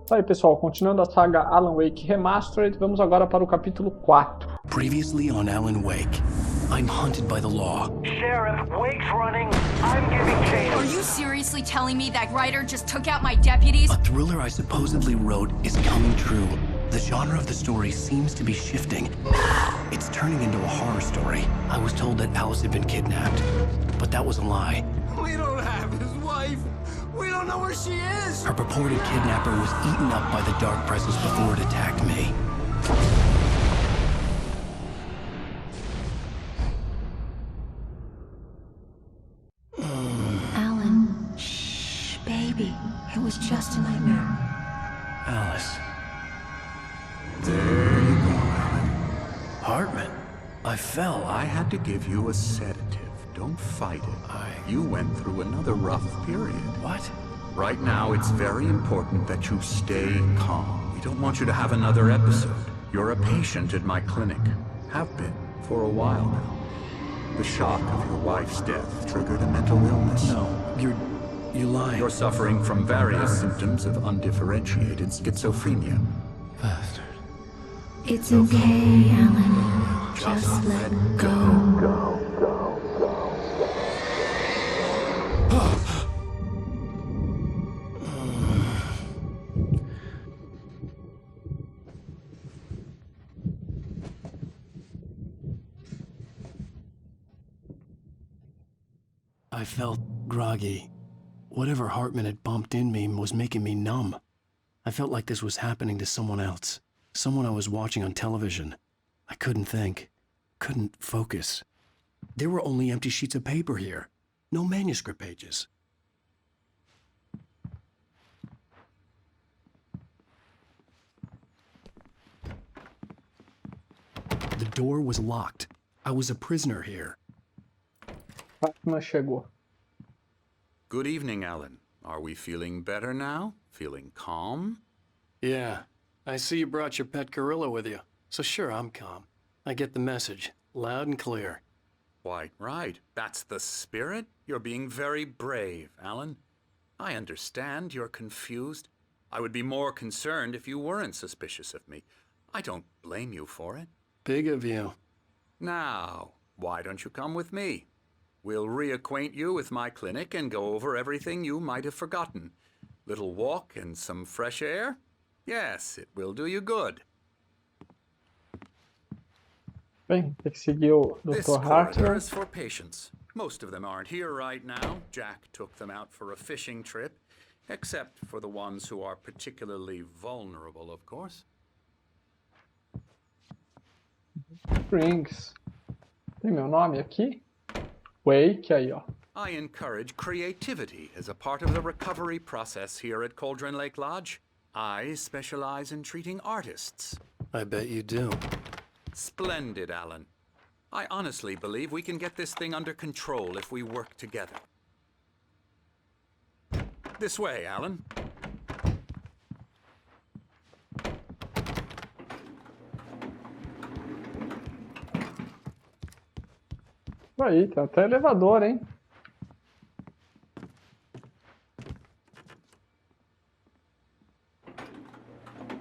Tá aí, pessoal, continuando a saga Alan Wake Remastered, vamos agora para o capítulo 4. Previously on Alan Wake, I'm hunted by the law. Sheriff, Wake's running. I'm giving chase. Are you seriously telling me that writer just took out my deputies? A thriller I supposedly wrote is coming true. The genre of the story seems to be shifting. It's turning into a horror story. I was told that Alice had been kidnapped, but that was a lie. We don't have his wife. We don't know where she is. Her purported kidnapper was eaten up by the dark presence before it attacked me. Alan, shh, baby. It was just a nightmare. Alice. There you go, Alan. Hartman. I fell. I had to give you a sedative. Don't fight it. You went through another rough period. What? Right now, it's very important that you stay calm. We don't want you to have another episode. You're a patient at my clinic. Have been for a while now. The shock of your wife's death triggered a mental illness. No, you lying. You're suffering from various symptoms of undifferentiated schizophrenia. Bastard. It's okay, Alan. Just let go. I felt groggy. Whatever Hartman had bumped in me was making me numb. I felt like this was happening to someone else. Someone I was watching on television. I couldn't think. Couldn't focus. There were only empty sheets of paper here. No manuscript pages. The door was locked. I was a prisoner here. Fátima chegou. Good evening, Alan. Are we feeling better now? Feeling calm? Yeah. I see you brought your pet gorilla with you. So sure, I'm calm. I get the message. Loud and clear. Quite right. That's the spirit. You're being very brave, Alan. I understand you're confused. I would be more concerned if you weren't suspicious of me. I don't blame you for it. Big of you. Now, why don't you come with me? We'll reacquaint you with my clinic and go over everything you might have forgotten. Little walk and some fresh air? Yes, it will do you good. Bem, tem que seguir o This Dr. corridor Hartman. is for patients. Most of them aren't here right now. Jack took them out for a fishing trip, except for the ones who are particularly vulnerable, of course. Drinks. Tem meu nome aqui? Wake, aí, ó. I encourage creativity as a part of the recovery process here at Cauldron Lake Lodge. I specialize in treating artists. I bet you do. Splendid, Alan. I honestly believe we can get this thing under control if we work together. This way, Alan. Aí, tem até elevador, hein?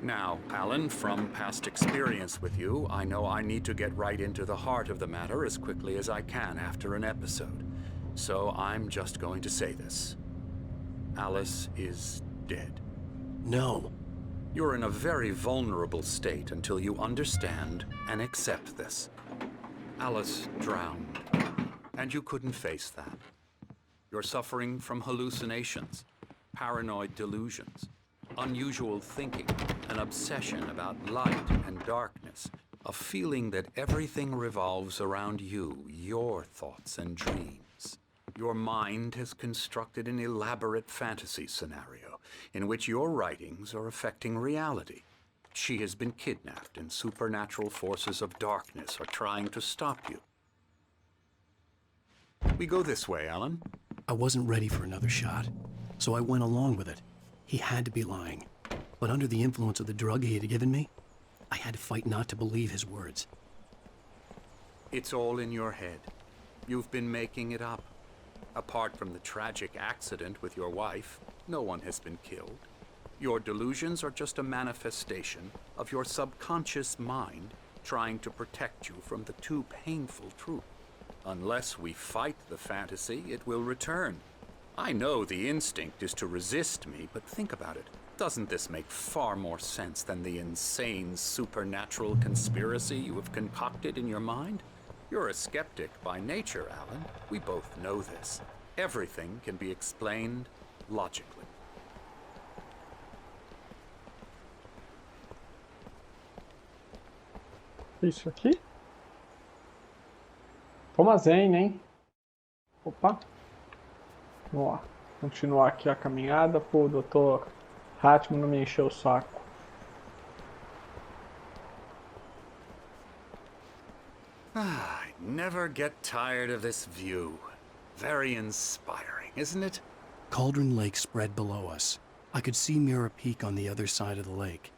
Now, Alan, from past experience with you, I know I need to get right into the heart of the matter as quickly as I can after an episode. So I'm just going to say this. Alice is dead. No. You're in a very vulnerable state until you understand and accept this. Alice drowned, and you couldn't face that. You're suffering from hallucinations, paranoid delusions, unusual thinking, an obsession about light and darkness, a feeling that everything revolves around you, your thoughts and dreams. Your mind has constructed an elaborate fantasy scenario in which your writings are affecting reality. She has been kidnapped, and supernatural forces of darkness are trying to stop you. We go this way, Alan. I wasn't ready for another shot, so I went along with it. He had to be lying. But under the influence of the drug he had given me, I had to fight not to believe his words. It's all in your head. You've been making it up. Apart from the tragic accident with your wife, no one has been killed. Your delusions are just a manifestation of your subconscious mind trying to protect you from the too painful truth. Unless we fight the fantasy, it will return. I know the instinct is to resist me, but think about it. Doesn't this make far more sense than the insane supernatural conspiracy you have concocted in your mind? You're a skeptic by nature, Alan. We both know this. Everything can be explained logically. Isso aqui? Toma zen, hein? Opa. Vamos lá. Continuar aqui a caminhada. Pô, o Dr. Hatman não me encheu o saco. I never get tired of this view. Very inspiring, isn't it? Cauldron Lake spread below us. I could see Mirror Peak on the other side of the lake.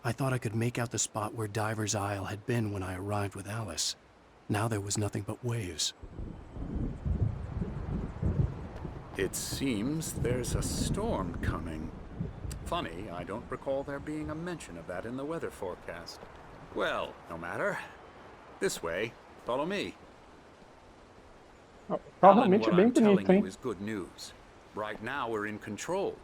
I thought I could make out the spot where Diver's Isle had been when I arrived with Alice. Now there was nothing but waves. It seems there's a storm coming. Funny, I don't recall there being a mention of that in the weather forecast. Well, no matter. This way, follow me. Alan, Realmente what bem I'm telling bonito, hein? you is good news. Right now we're in control.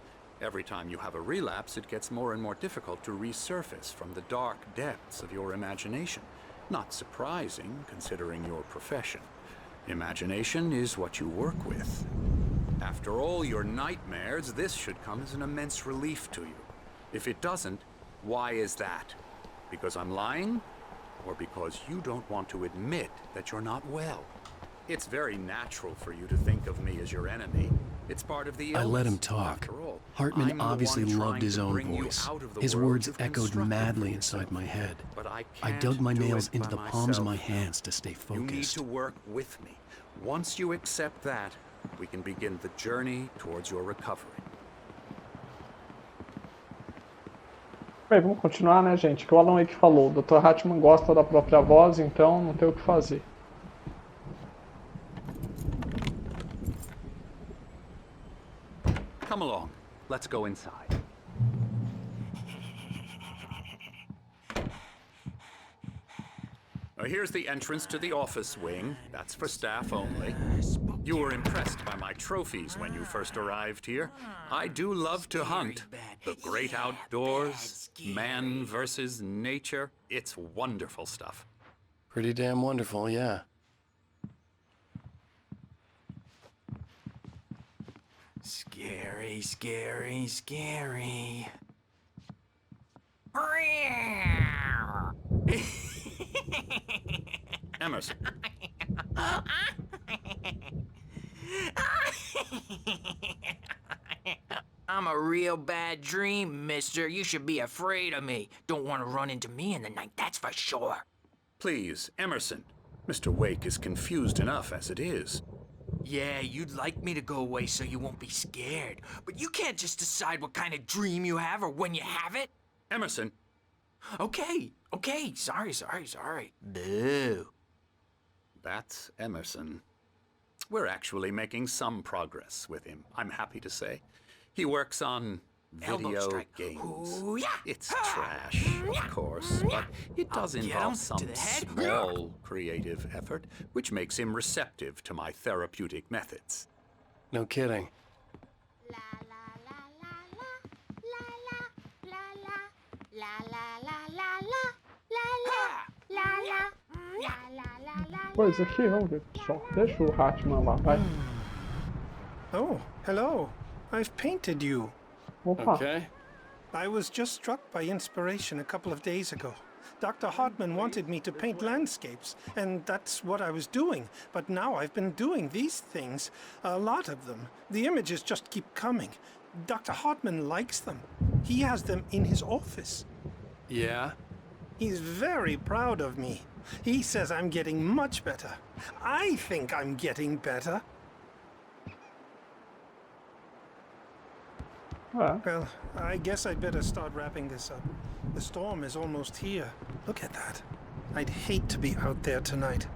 Every time you have a relapse, it gets more and more difficult to resurface from the dark depths of your imagination. Not surprising, considering your profession. Imagination is what you work with. After all your nightmares, this should come as an immense relief to you. If it doesn't, why is that? Because I'm lying? Or because you don't want to admit that you're not well? It's very natural for you to think of me as your enemy. It's part of the illness. I let him talk. After all, Hartman I'm the obviously one loved trying his to own bring you voice. out of the His world words you've echoed constructed madly for inside yourself. my head. But I I can't dug my do nails it into by the palms of my myself. hands to stay You need focused. to work with me. Once you accept that, we can begin the journey towards your recovery. Bem, vamos continuar, né, gente? Que o Alan Wake falou. O Dr. Hatman gosta da própria voz, então não tem o que fazer. Come along. Let's go inside. Now, here's the entrance to the office wing. That's for staff only. You were impressed by my trophies when you first arrived here. I do love to hunt. The great outdoors, man versus nature. It's wonderful stuff. Pretty damn wonderful, yeah. Scary, scary, scary. Emerson. I'm a real bad dream, mister. You should be afraid of me. Don't want to run into me in the night, that's for sure. Please, Emerson. Mr. Wake is confused enough as it is. Yeah, you'd like me to go away so you won't be scared. But you can't just decide what kind of dream you have or when you have it. Emerson. Okay, sorry. Boo. That's Emerson. We're actually making some progress with him, I'm happy to say. He works on Elbow video strike. games. Ooh, yeah. It's trash, of course, but it does I'll get involve him some to the head. small creative effort, which makes him receptive to my therapeutic methods. No kidding. Coisa aqui, vamos ver, pessoal. Deixa o Hatman lá, vai. Oh, hello. I've painted you. Opa. Okay. I was just struck by inspiration a couple of days ago. Dr. Hartman wanted me to paint landscapes, and that's what I was doing. But now I've been doing these things, a lot of them. The images just keep coming. Dr. Hartman likes them. He has them in his office. Yeah? He's very proud of me. He says I'm getting much better. I think I'm getting better. Well, I guess I'd better start wrapping this up. The storm is almost here. Look at that. I'd hate to be out there tonight.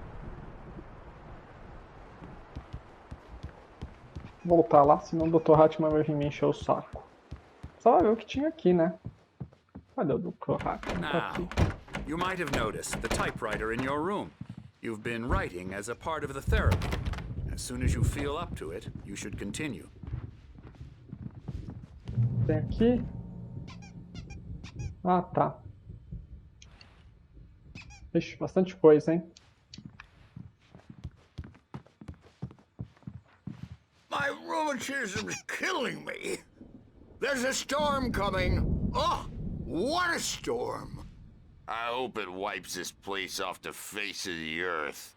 Voltar lá, senão o Dr. Hatman vai vir me encher o saco. só ver o que tinha aqui, né? Cadê o do Corsair? Tá Now, aqui. you might have noticed the typewriter in your room. You've been writing as a part of the therapy. As soon as you feel up to it, you should continue. Tem aqui. Ah, tá. Ixi, bastante coisa, hein? My rheumatism's killing me. There's a storm coming. Oh, what a storm. I hope it wipes this place off the face of the earth.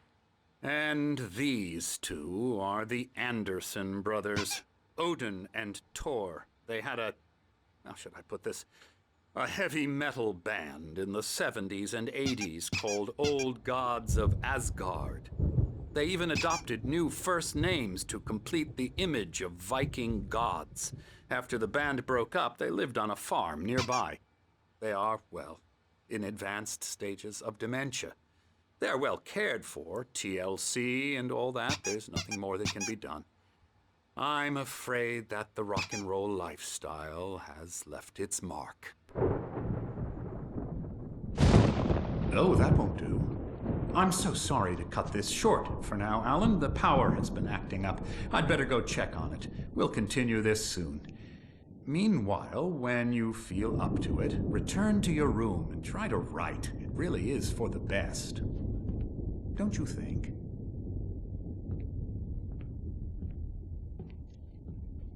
And these two are the Anderson brothers, Odin and Thor. They had how should I put this? A heavy metal band in the 70s and 80s called Old Gods of Asgard. They even adopted new first names to complete the image of Viking gods. After the band broke up, they lived on a farm nearby. They are, well, in advanced stages of dementia. They're well cared for, TLC and all that. There's nothing more that can be done. I'm afraid that the rock and roll lifestyle has left its mark. Oh, that won't do. I'm so sorry to cut this short for now, Alan. The power has been acting up. I'd better go check on it. We'll continue this soon. Meanwhile, when you feel up to it, return to your room and try to write. It really is for the best. Don't you think?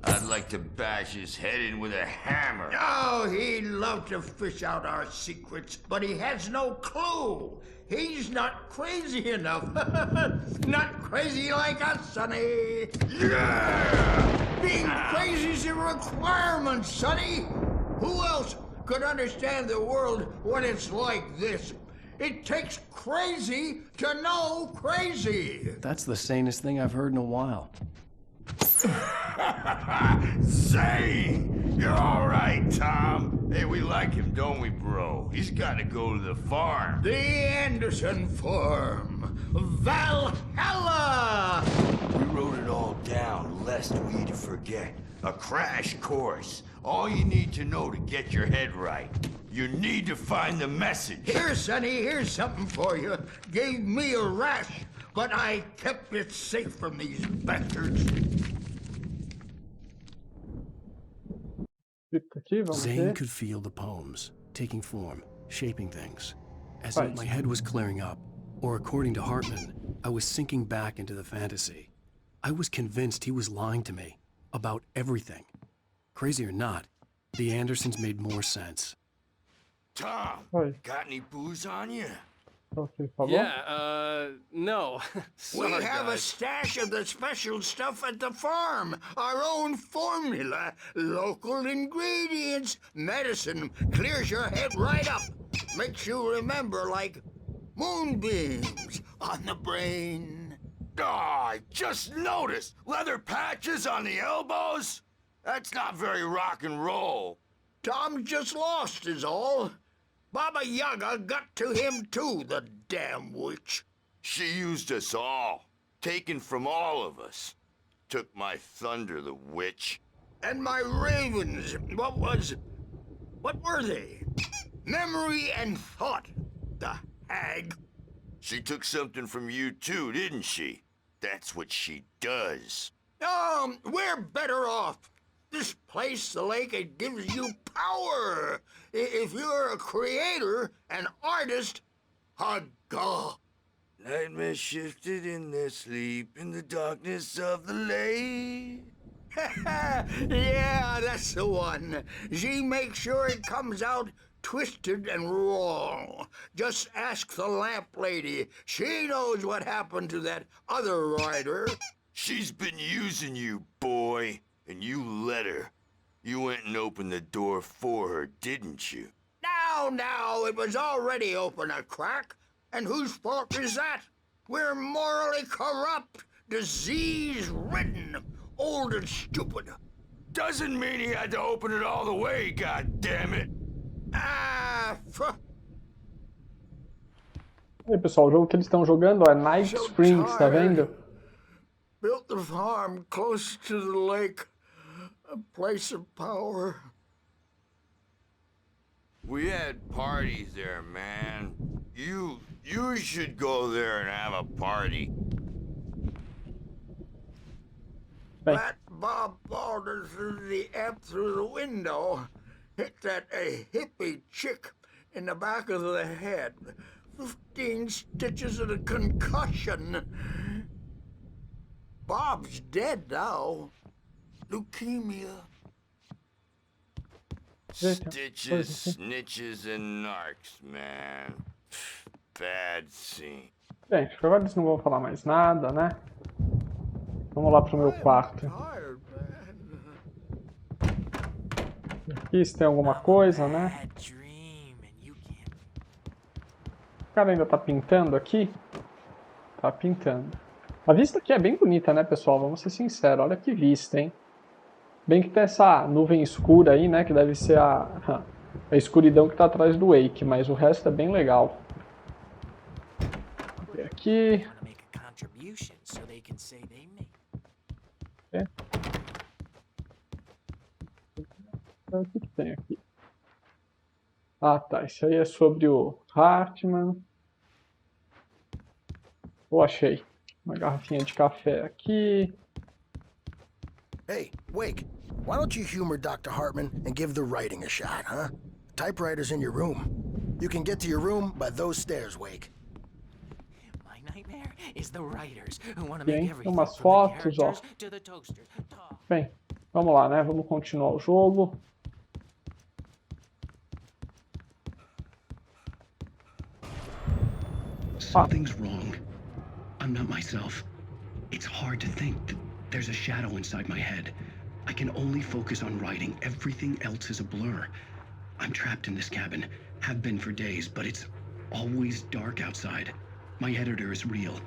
I'd like to bash his head in with a hammer. Oh, he'd love to fish out our secrets, but he has no clue. He's not crazy enough. Not crazy like us, Sonny. Yeah! Being crazy's a requirement, Sonny. Who else could understand the world when it's like this? It takes crazy to know crazy. That's the sanest thing I've heard in a while. Zane! You're all right, Tom. Hey, we like him, don't we, bro? He's got to go to the farm. The Anderson Farm. Valhalla! We wrote it all down, lest we forget. A crash course. All you need to know to get your head right. You need to find the message. Here, Sonny, here's something for you. Gave me a rash, but I kept it safe from these bastards. Aqui, vamos Zane ver. could feel the poems, taking form, shaping things. As if my head was clearing up, or according to Hartman, I was sinking back into the fantasy. I was convinced he was lying to me about everything. Crazy or not, the Andersons made more sense. Tom, Oi. got any booze on you? O que ele falou? Yeah, no. We Sorry, have a guys. stash of the special stuff at the farm. Our own formula. Local ingredients. Medicine clears your head right up. Makes you remember like moonbeams on the brain. Oh, I just noticed. Leather patches on the elbows? That's not very rock and roll. Tom just lost is all. Baba Yaga got to him too, the damn witch. She used us all. Taken from all of us. Took my thunder, the witch. And my ravens, what were they? Memory and thought, the hag. She took something from you too, didn't she? That's what she does. We're better off. This place, the lake, it gives you power. If you're a creator, an artist, God. Nightmare shifted in their sleep in the darkness of the lake. Yeah, that's the one. She makes sure it comes out twisted and wrong. Just ask the lamp lady. She knows what happened to that other writer. She's been using you, boy, and you let her. You went and opened the door for her, didn't you? Now, it was already open a crack. And whose fault is that? We're morally corrupt, disease-ridden, old and stupid. Doesn't mean he had to open it all the way, goddammit. Aí, pessoal, o jogo que eles estão jogando é Night Springs, tá vendo? Built the farm close to the lake, a place of power. We had parties there, man. You should go there and have a party. That Bob Baldwin threw the F through the window. Hit that a hippie chick in the back of the head. 15 stitches and a concussion. Bob's dead now. Leukemia. Stitches, snitches, and narcs, man. Bad scene. Bem, acho que agora eles não vão falar mais nada, né? Vamos lá pro meu quarto. Aqui se tem alguma coisa, né? O cara ainda tá pintando aqui? Tá pintando. A vista aqui é bem bonita, né, pessoal? Vamos ser sinceros. Olha que vista, hein? Bem que tem essa nuvem escura aí, né? Que deve ser a escuridão que tá atrás do Wake. Mas o resto é bem legal. Vou ver aqui. O que tem aqui? Ah, tá. Isso aí é sobre o Hartman. Oh, achei. Uma garrafinha de café aqui. Hey, Wake, why don't you humor Dr. Hartman and give the writing a shot, huh? Typewriter's in your room. You can get to your room by those stairs, Wake. My nightmare is the writers who want to make everything umas from the fotos, ó. characters to the toaster. Bem, vamos lá, né? Vamos continuar o jogo. Something's wrong. I'm not myself. It's hard to think that there's a shadow inside my head. I can only focus on writing. Everything else is a blur. I'm trapped in this cabin. Have been for days, but it's always dark outside. My editor is real.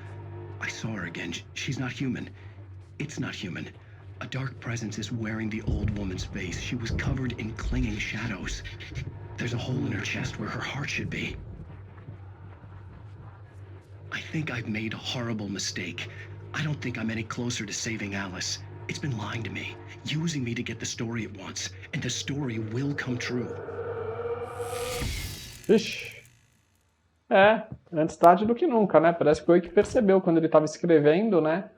I saw her again. She's not human. It's not human. A dark presence is wearing the old woman's face. She was covered in clinging shadows. There's a hole in her chest where her heart should be. I think I've made a horrible mistake. I don't think I'm any closer to saving Alice. It's been lying to me, using me to get the story it wants, and the story will come true. Vixe. É, antes tarde do que nunca, né? Parece que o Wake percebeu quando ele estava escrevendo, né?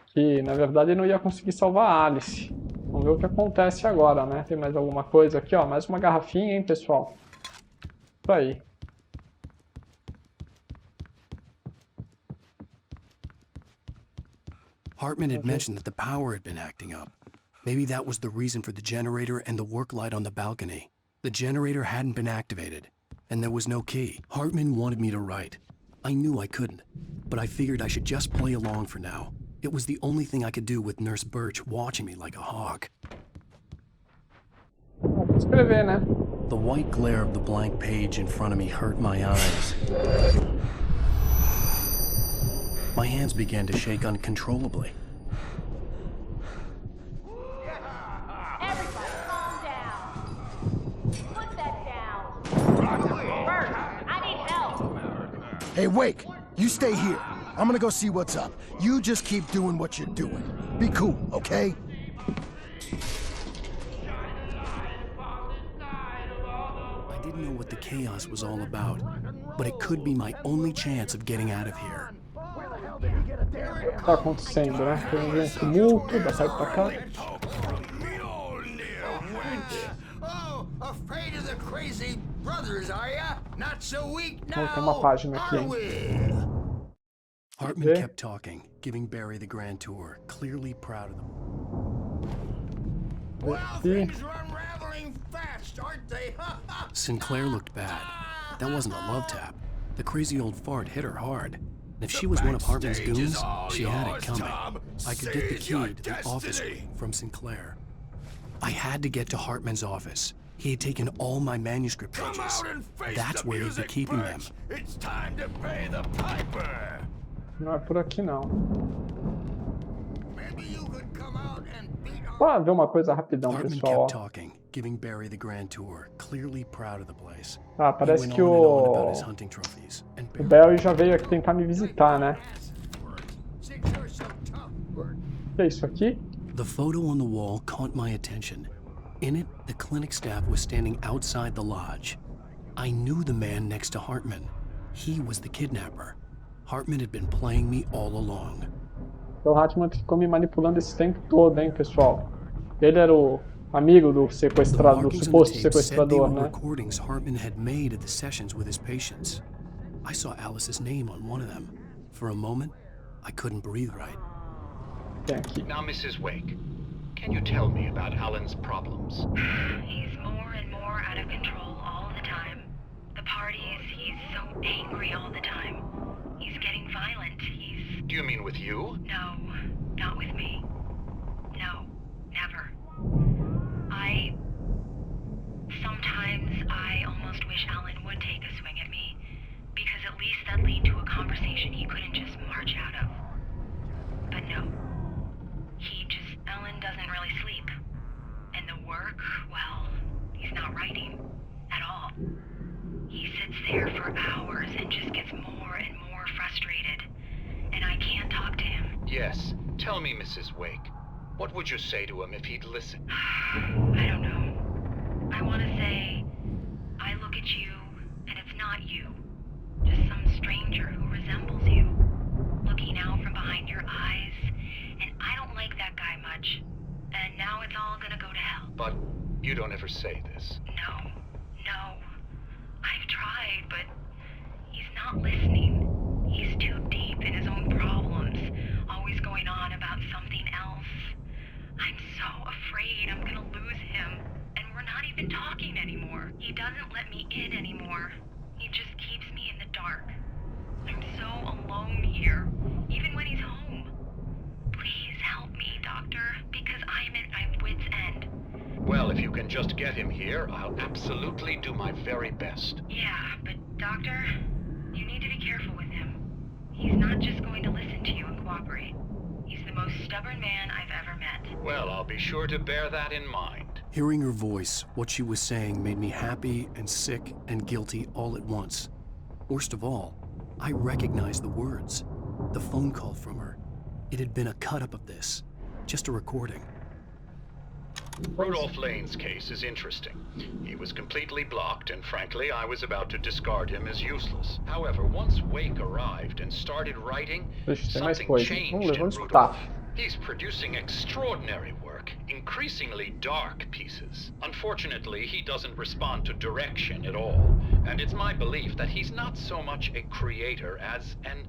Que, na verdade, ele não ia conseguir salvar a Alice. Vamos ver o que acontece agora, né? Tem mais alguma coisa aqui, ó. Mais uma garrafinha, hein, pessoal? Isso aí. Hartman had mentioned that the power had been acting up. Maybe that was the reason for the generator and the work light on the balcony. The generator hadn't been activated, and there was no key. Hartman wanted me to write. I knew I couldn't, but I figured I should just play along for now. It was the only thing I could do with Nurse Birch watching me like a hawk. Escrever, né? The white glare of the blank page in front of me hurt my eyes. My hands began to shake uncontrollably. Everybody, calm down. Put that down. Bert, I need help. Hey, Wake, you stay here. I'm gonna go see what's up. You just keep doing what you're doing. Be cool, okay? I didn't know what the chaos was all about, but it could be my only chance of getting out of here. O que tá acontecendo, né? Tem um tumulto, dá sair pra cá. Tem uma página aqui, hein? Hartman kept talking, giving Barry the grand tour, clearly proud of them. Sinclair looked bad. That wasn't a love tap. The crazy old fart hit her hard. And if she was one of Hartman's goons, she had it coming. I could get the key to the office from Sinclair. I had to get to Hartman's office. He had taken all my manuscript pages. That's where he'd be keeping them. It's time to pay the piper. Não é por aqui, não. Bora ver uma coisa rapidão, pessoal. Giving Barry the grand tour, clearly proud of the place. Ah, parece que o Barry já veio aqui tentar me visitar, né? O que é isso aqui? The photo on the wall caught my attention. In it, the clinic staff was standing outside the lodge. I knew the man next to Hartman. He was the kidnapper. Hartman had been playing me all along. O Hartman ficou me manipulando esse tempo todo, hein, pessoal? Ele era o amigo do sequestrador, do suposto sequestrador, né? Recordings Hartman had made at the sessions with his patients. I saw Alice's name on one of them. For a moment, I couldn't breathe right. Now, Mrs. Wake, can you tell me about Alan's problems? He's more and more out of control all the time. The parties, he's so angry all the time. He's getting violent. Do you mean with you? No, not with me. No, never. Sometimes I almost wish Alan would take a swing at me, because at least that'd lead to a conversation he couldn't just march out of. But no. Alan doesn't really sleep. And the work, well, he's not writing at all. He sits there for hours and just gets more and more frustrated. And I can't talk to him. Yes. Tell me, Mrs. Wake. What would you say to him if he'd listen? I don't know. I want to say, I look at you, and it's not you. Just some stranger who resembles you. Looking out from behind your eyes. And I don't like that guy much. And now it's all gonna go to hell. But you don't ever say this. No. I've tried, but he's not listening. He's too deep in his own problems, always going on about something else. I'm so afraid I'm gonna lose him, and we're not even talking anymore. He doesn't let me in anymore. He just keeps me in the dark. I'm so alone here, even when he's home. Please help me, Doctor, because I'm at my wit's end. Well, if you can just get him here, I'll absolutely do my very best. Yeah, but Doctor, you need to be careful with him. He's not just going to listen to you and cooperate. He's the most stubborn man I've ever met. Well, I'll be sure to bear that in mind. Hearing her voice, what she was saying made me happy and sick and guilty all at once. Worst of all, I recognized the words. The phone call from her. It had been a cut-up of this. Just a recording. Rudolph Lane's case is interesting. He was completely blocked, and frankly, I was about to discard him as useless. However, once Wake arrived and started writing, something changed in Rudolph. He's producing extraordinary work, increasingly dark pieces. Unfortunately, he doesn't respond to direction at all, and it's my belief that he's not so much a creator as an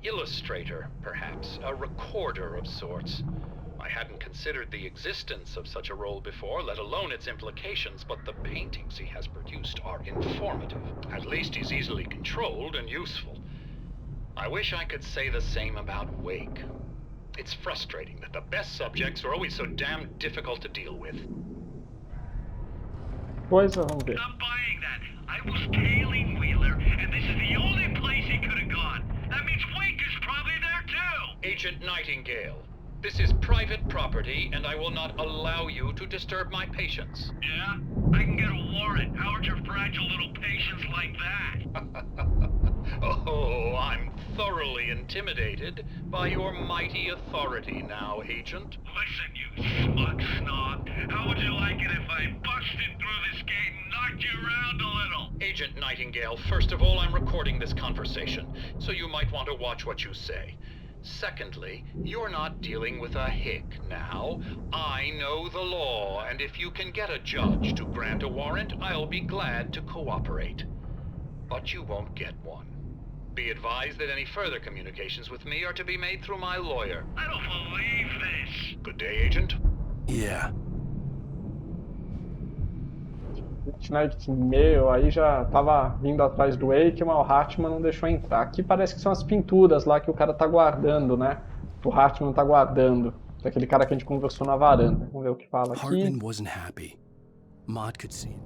illustrator, perhaps, a recorder of sorts. I hadn't considered the existence of such a role before, let alone its implications, but the paintings he has produced are informative. At least he's easily controlled and useful. I wish I could say the same about Wake. It's frustrating that the best subjects are always so damn difficult to deal with. Pois vamos ver. Not buying that. I was tailing Wheeler, and this is the only place he could have gone. That means Wake is probably there too! Agent Nightingale, this is private property, and I will not allow you to disturb my patients. Yeah? I can get a warrant. How are your fragile little patients like that? Oh, I'm thoroughly intimidated by your mighty authority now, Agent. Listen, you smug snob. How would you like it if I busted through this gate and knocked you around a little? Agent Nightingale, first of all, I'm recording this conversation, so you might want to watch what you say. Secondly, you're not dealing with a hick now. I know the law, and if you can get a judge to grant a warrant, I'll be glad to cooperate. But you won't get one. Be advised that any further communications with me are to be made through my lawyer. I don't believe this. Good day, Agent. Yeah. Meu, aí já tava vindo atrás do Wake, mas o Hartman não deixou entrar. Aqui parece que são as pinturas lá que o cara tá guardando, né? O Hartman tá guardando. Daquele cara que a gente conversou na varanda. Vamos ver o que fala aqui. Hartman wasn't happy. Maud could see.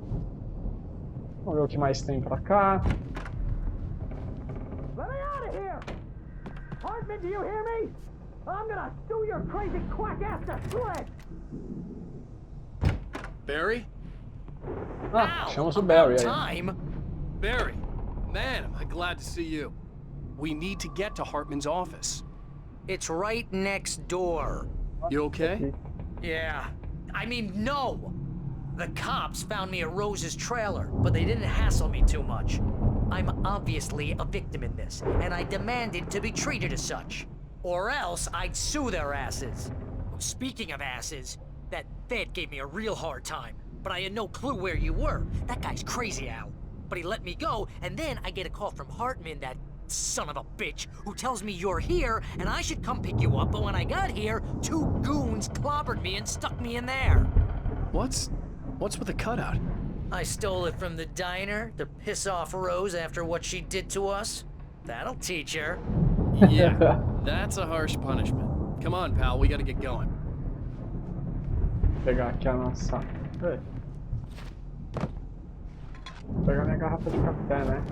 Vamos ver o que mais tem pra cá. Let me out of here! Hartman, do you hear me? I'm gonna sue your crazy quack ass to shreds! Barry? Ah, chama-se o Barry aí. Time? Barry, man, am I glad to see you. We need to get to Hartman's office. It's right next door. You okay? Yeah. I mean, no! The cops found me at Rose's trailer, but they didn't hassle me too much. I'm obviously a victim in this, and I demanded to be treated as such. Or else I'd sue their asses. Speaking of asses, that Fed gave me a real hard time, but I had no clue where you were. That guy's crazy, Al. But he let me go, and then I get a call from Hartman, that son of a bitch, who tells me you're here, and I should come pick you up, but when I got here, 2 goons clobbered me and stuck me in there. What's with the cutout? I stole it from the diner to piss off Rose after what she did to us. That'll teach her. Yeah, that's a harsh punishment. Come on, pal, we gotta get going. Vou pegar aqui a nossa... Ei. Vou pegar minha garrafa de café, né?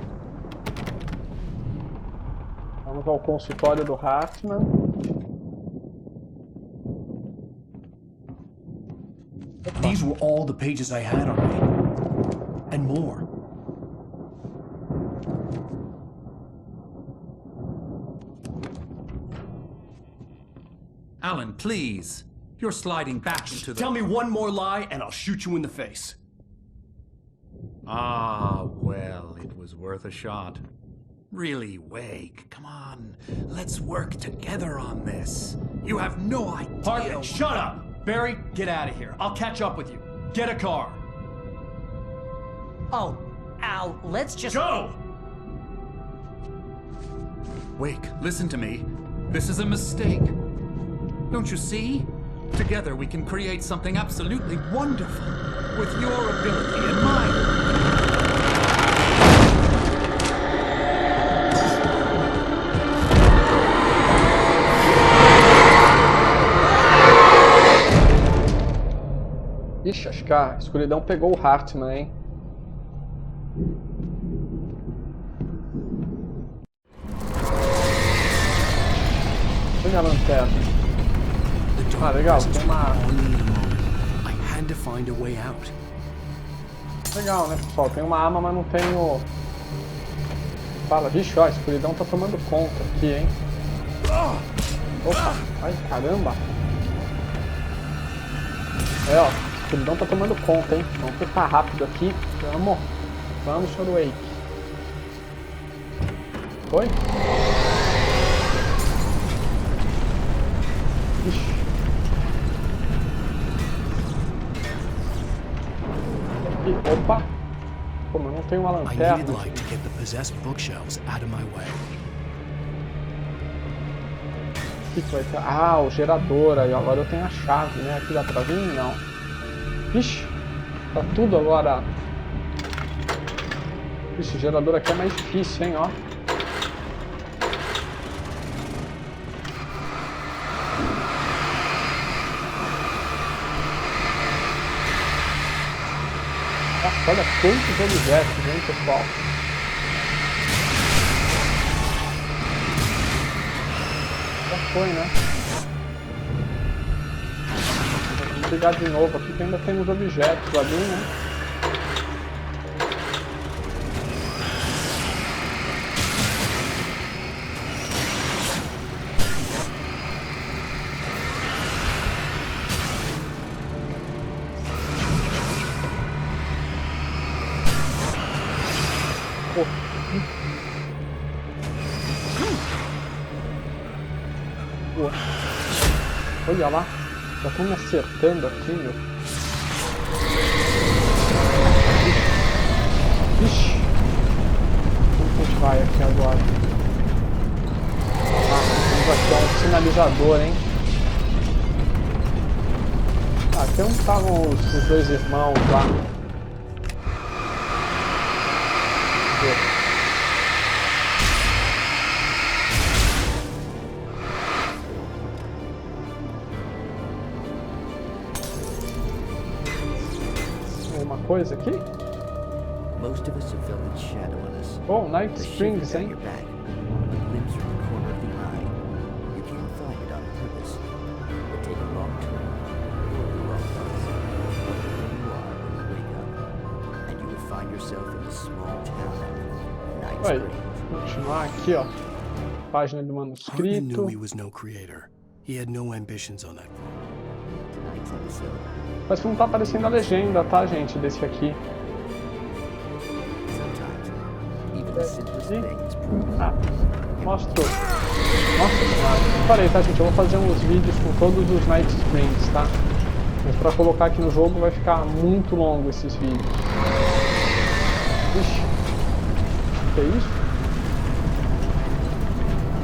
Vamos ao consultório do Hartman. These were all the pages I had on me. And more. Alan, please. You're sliding back into the... Tell me one more lie and I'll shoot you in the face. Ah, well, it was worth a shot. Really, Wake, come on. Let's work together on this. You have no idea... Hartman, shut up! Barry, get out of here. I'll catch up with you. Get a car. Oh, Al, let's just... Go! Wake, listen to me. This is a mistake. Don't you see? Together we can create something absolutely wonderful. With your ability and mine. Ixi, acho que a escuridão pegou o Hartman, hein? Olha a lanterna. Ah, legal, tem uma... Legal, né, pessoal? Tem uma arma, mas não tem o... Fala, vixe, ó, a escuridão tá tomando conta aqui, hein? Opa, ai, caramba! É, ó, a escuridão tá tomando conta, hein? Vamos ficar rápido aqui. Vamos, Sr. Wake. Foi? Ixi. E, opa! Como eu não tenho uma lanterna. O que vai ter? Ah, o gerador aí. Agora eu tenho a chave, né? Aqui dá pra vir? Não. Vixe! Tá tudo agora. Vixe, o gerador aqui é mais difícil, hein? Ó. Nossa, olha quantos objetos, hein, pessoal? Já foi, né? Vamos ligar de novo aqui que ainda temos objetos ali, né? Olha lá, já estão me acertando aqui, meu. Ixi! Como que a gente vai aqui agora? Ah, temos aqui um sinalizador, hein? Ah, aqui onde estavam os dois irmãos lá. Coisa aqui? Oh, Night Springs, hein? Vai, continuar aqui, ó. Página do manuscrito. He had no ambitions on that front. Parece que não tá aparecendo a legenda, tá, gente, desse aqui. Ah, mostra. Nossa senhora. Eu falei, tá, gente? Eu vou fazer uns vídeos com todos os Night Springs, tá? Mas pra colocar aqui no jogo vai ficar muito longo esses vídeos. Ixi. O que é isso?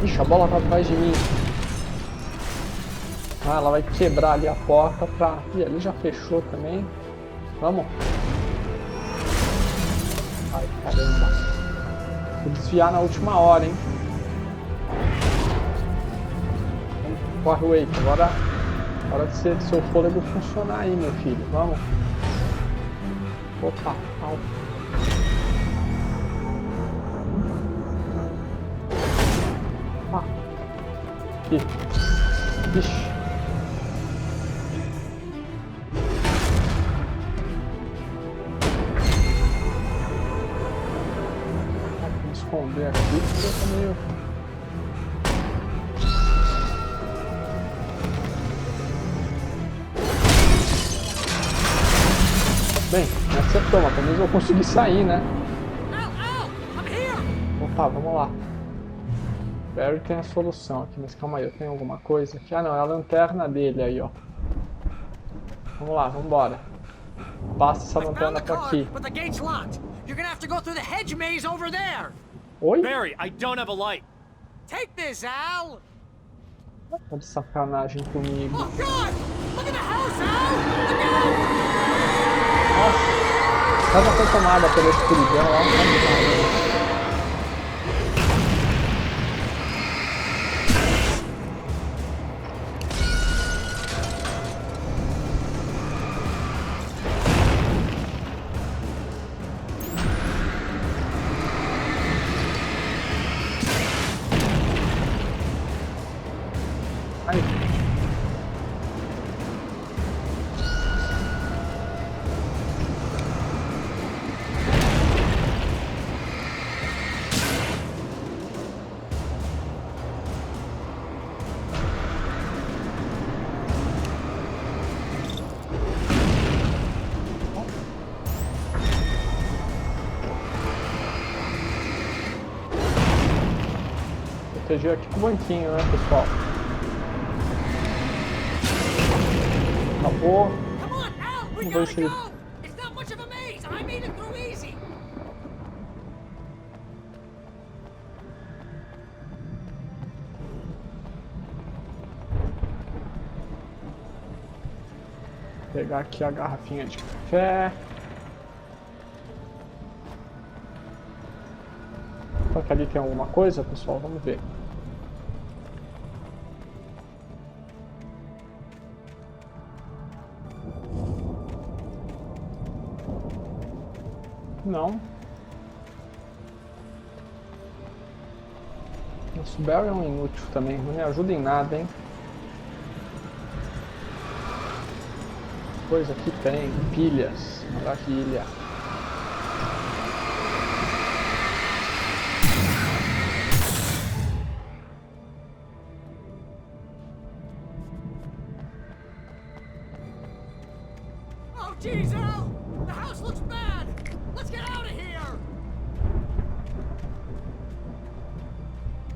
Ixi, a bola tá atrás de mim. Ah, ela vai quebrar ali a porta pra... Ih, ali já fechou também. Vamos. Ai, caramba. Vou desviar na última hora, hein. Corre, Wake. Agora hora de seu fôlego funcionar aí, meu filho. Vamos. Opa. Au. Opa. Aqui. Ixi. Vou esconder aqui porque eu tô meio... Bem, me acertou, mas pelo menos eu consegui sair, né? Opa, vamos lá. Barry tem a solução aqui, mas calma aí, eu tenho alguma coisa aqui? Ah não, é a lanterna dele aí, ó. Vamos lá, vamos embora. Passa essa lanterna pra aqui. Oi? Barry, I don't have a light. Take this, Al. Tá de sacanagem comigo. Oh God! Look at the house, Al! Look out! Nossa, casa foi tomada pela escuridão, ó. Ai. Proteger aqui com o banquinho, né, pessoal? Acabou. Vamos ver se ele... Vou pegar aqui a garrafinha de café. Será que ali tem alguma coisa, pessoal? Vamos ver. Não. Nosso Barry é um inútil também, não me ajuda em nada, hein? Coisa aqui tem, pilhas, maravilha. Oh, jeez, Al! The house looks bad! Let's get out of here!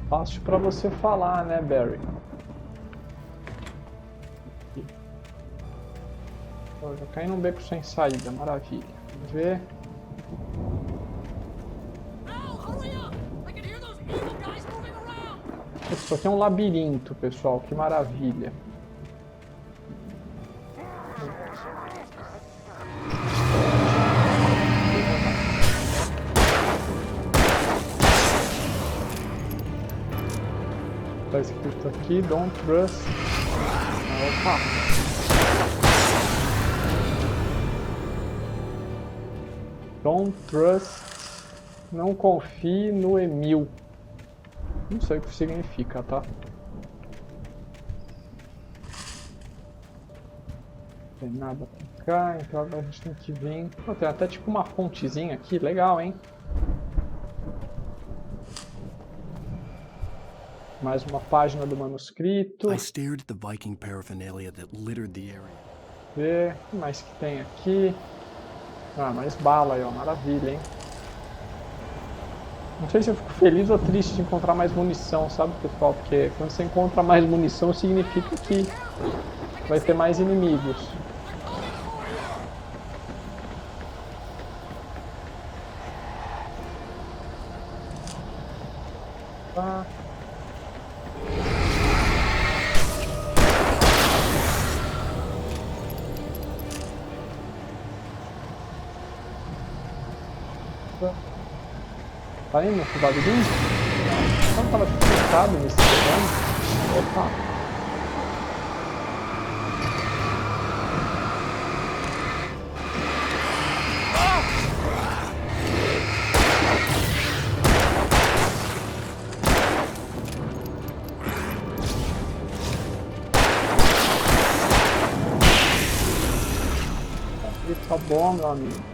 Fácil pra você falar, né, Barry? Oh, já caí num beco sem saída, maravilha. Vamos ver. Isso aqui é um labirinto, pessoal, que maravilha. Tá escrito aqui, don't trust. Opa! Don't trust. Não confie no Emil. Não sei o que significa, tá? Não tem nada pra cá, então agora a gente tem que vir. Oh, tem até tipo uma fontezinha aqui, legal, hein? Mais uma página do manuscrito. I stared at the Viking paraphernalia that littered the area. ver. O que mais que tem aqui? Ah, mais bala aí, ó. Maravilha, hein? Não sei se eu fico feliz ou triste de encontrar mais munição, sabe, pessoal? Porque quando você encontra mais munição, significa que vai ter mais inimigos. Tá. Tá indo esse barulhinho? Não tava fechado nesse programa. Opa! Tá bom, meu amigo.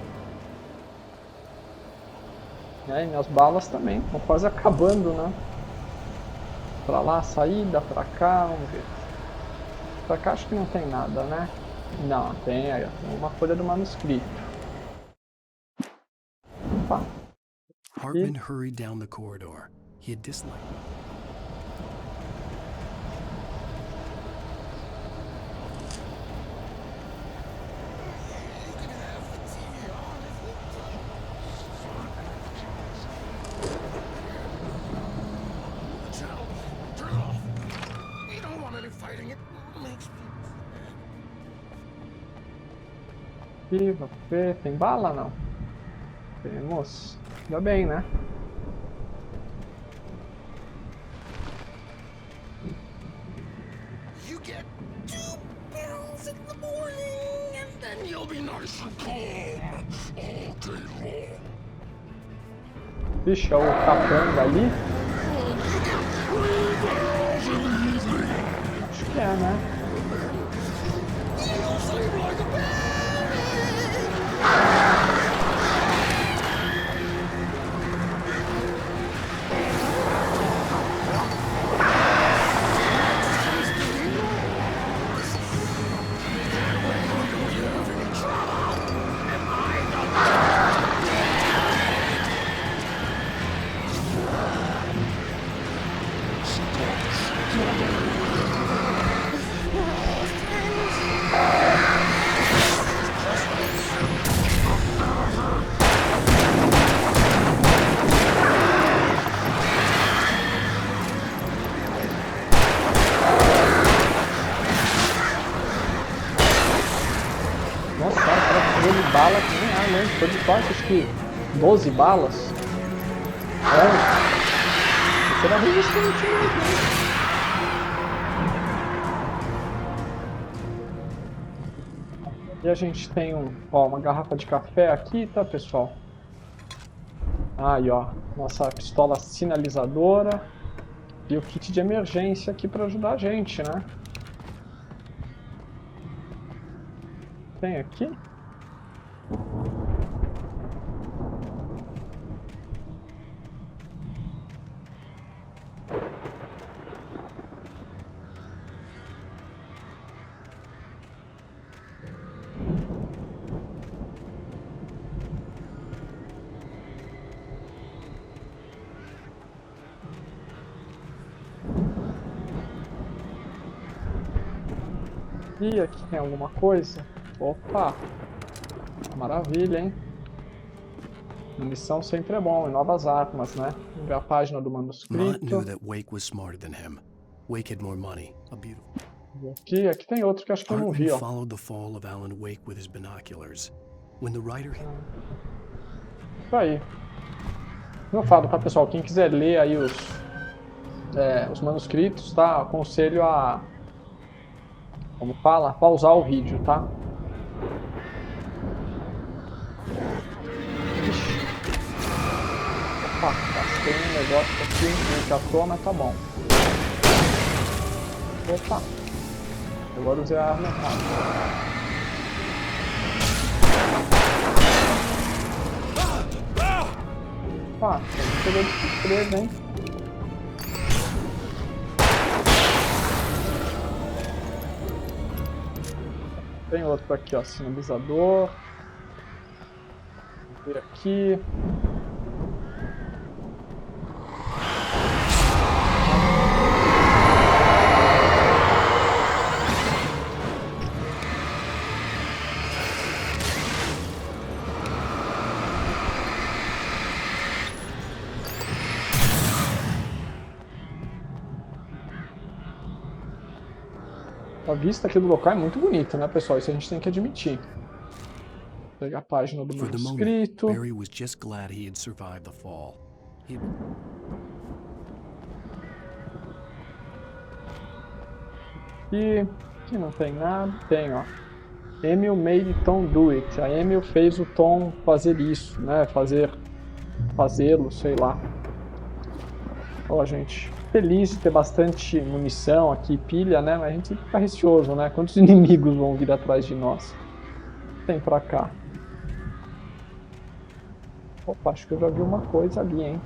E aí, minhas balas também estão quase acabando, né? Pra lá, saída, pra cá, vamos ver. Pra cá acho que não tem nada, né? Não, tem aí, tem uma folha do manuscrito. Opa. Hartman hurried down the corridor. He had disliked. Aqui, vamos ver. Tem bala não? Temos. Ainda bem, né? You get 2 pills in the morning, and then you'll be nice and calm all day long. Vixe, é o capanga ali. Acho que é, né? Bala que nem ar, né? Foi de quase, acho que 12 balas. É. Será resistente mesmo. E a gente tem uma garrafa de café aqui, tá, pessoal? Aí, ó, nossa pistola sinalizadora e o kit de emergência aqui para ajudar a gente, né? Tem aqui? E aqui tem alguma coisa? Opa! Maravilha, hein? Munição sempre é bom, e novas armas, né? Vamos ver a página do manuscrito. knew that Wake was smarter than him. Wake had more money. A beautiful. Aqui tem outro que acho que eu não vi, ó. Followed the fall of Alan Wake with his binoculars. When the writer hit... Isso aí. Como eu falo, tá, pessoal? Quem quiser ler aí os manuscritos, tá? Aconselho a... Como fala? Pausar o vídeo, tá? Opa, gastei um negócio aqui, já tô, mas tá bom. Opa! Agora usei a arma errada. Opa, pegou de surpresa, hein? Tem outro aqui, ó, sinalizador. Vamos ver aqui. A vista aqui do local é muito bonita, né, pessoal? Isso a gente tem que admitir. Vou pegar a página do manuscrito. Barry was just glad he had survived the fall. E aqui não tem nada. Tem, ó. Emil made Tom do it. A Emil fez o Tom fazer isso, né? Fazê-lo, sei lá. Ó, gente. Feliz de ter bastante munição aqui, pilha, né? Mas a gente sempre fica receoso, né? Quantos inimigos vão vir atrás de nós? Tem pra cá. Opa, acho que eu já vi uma coisa ali, hein?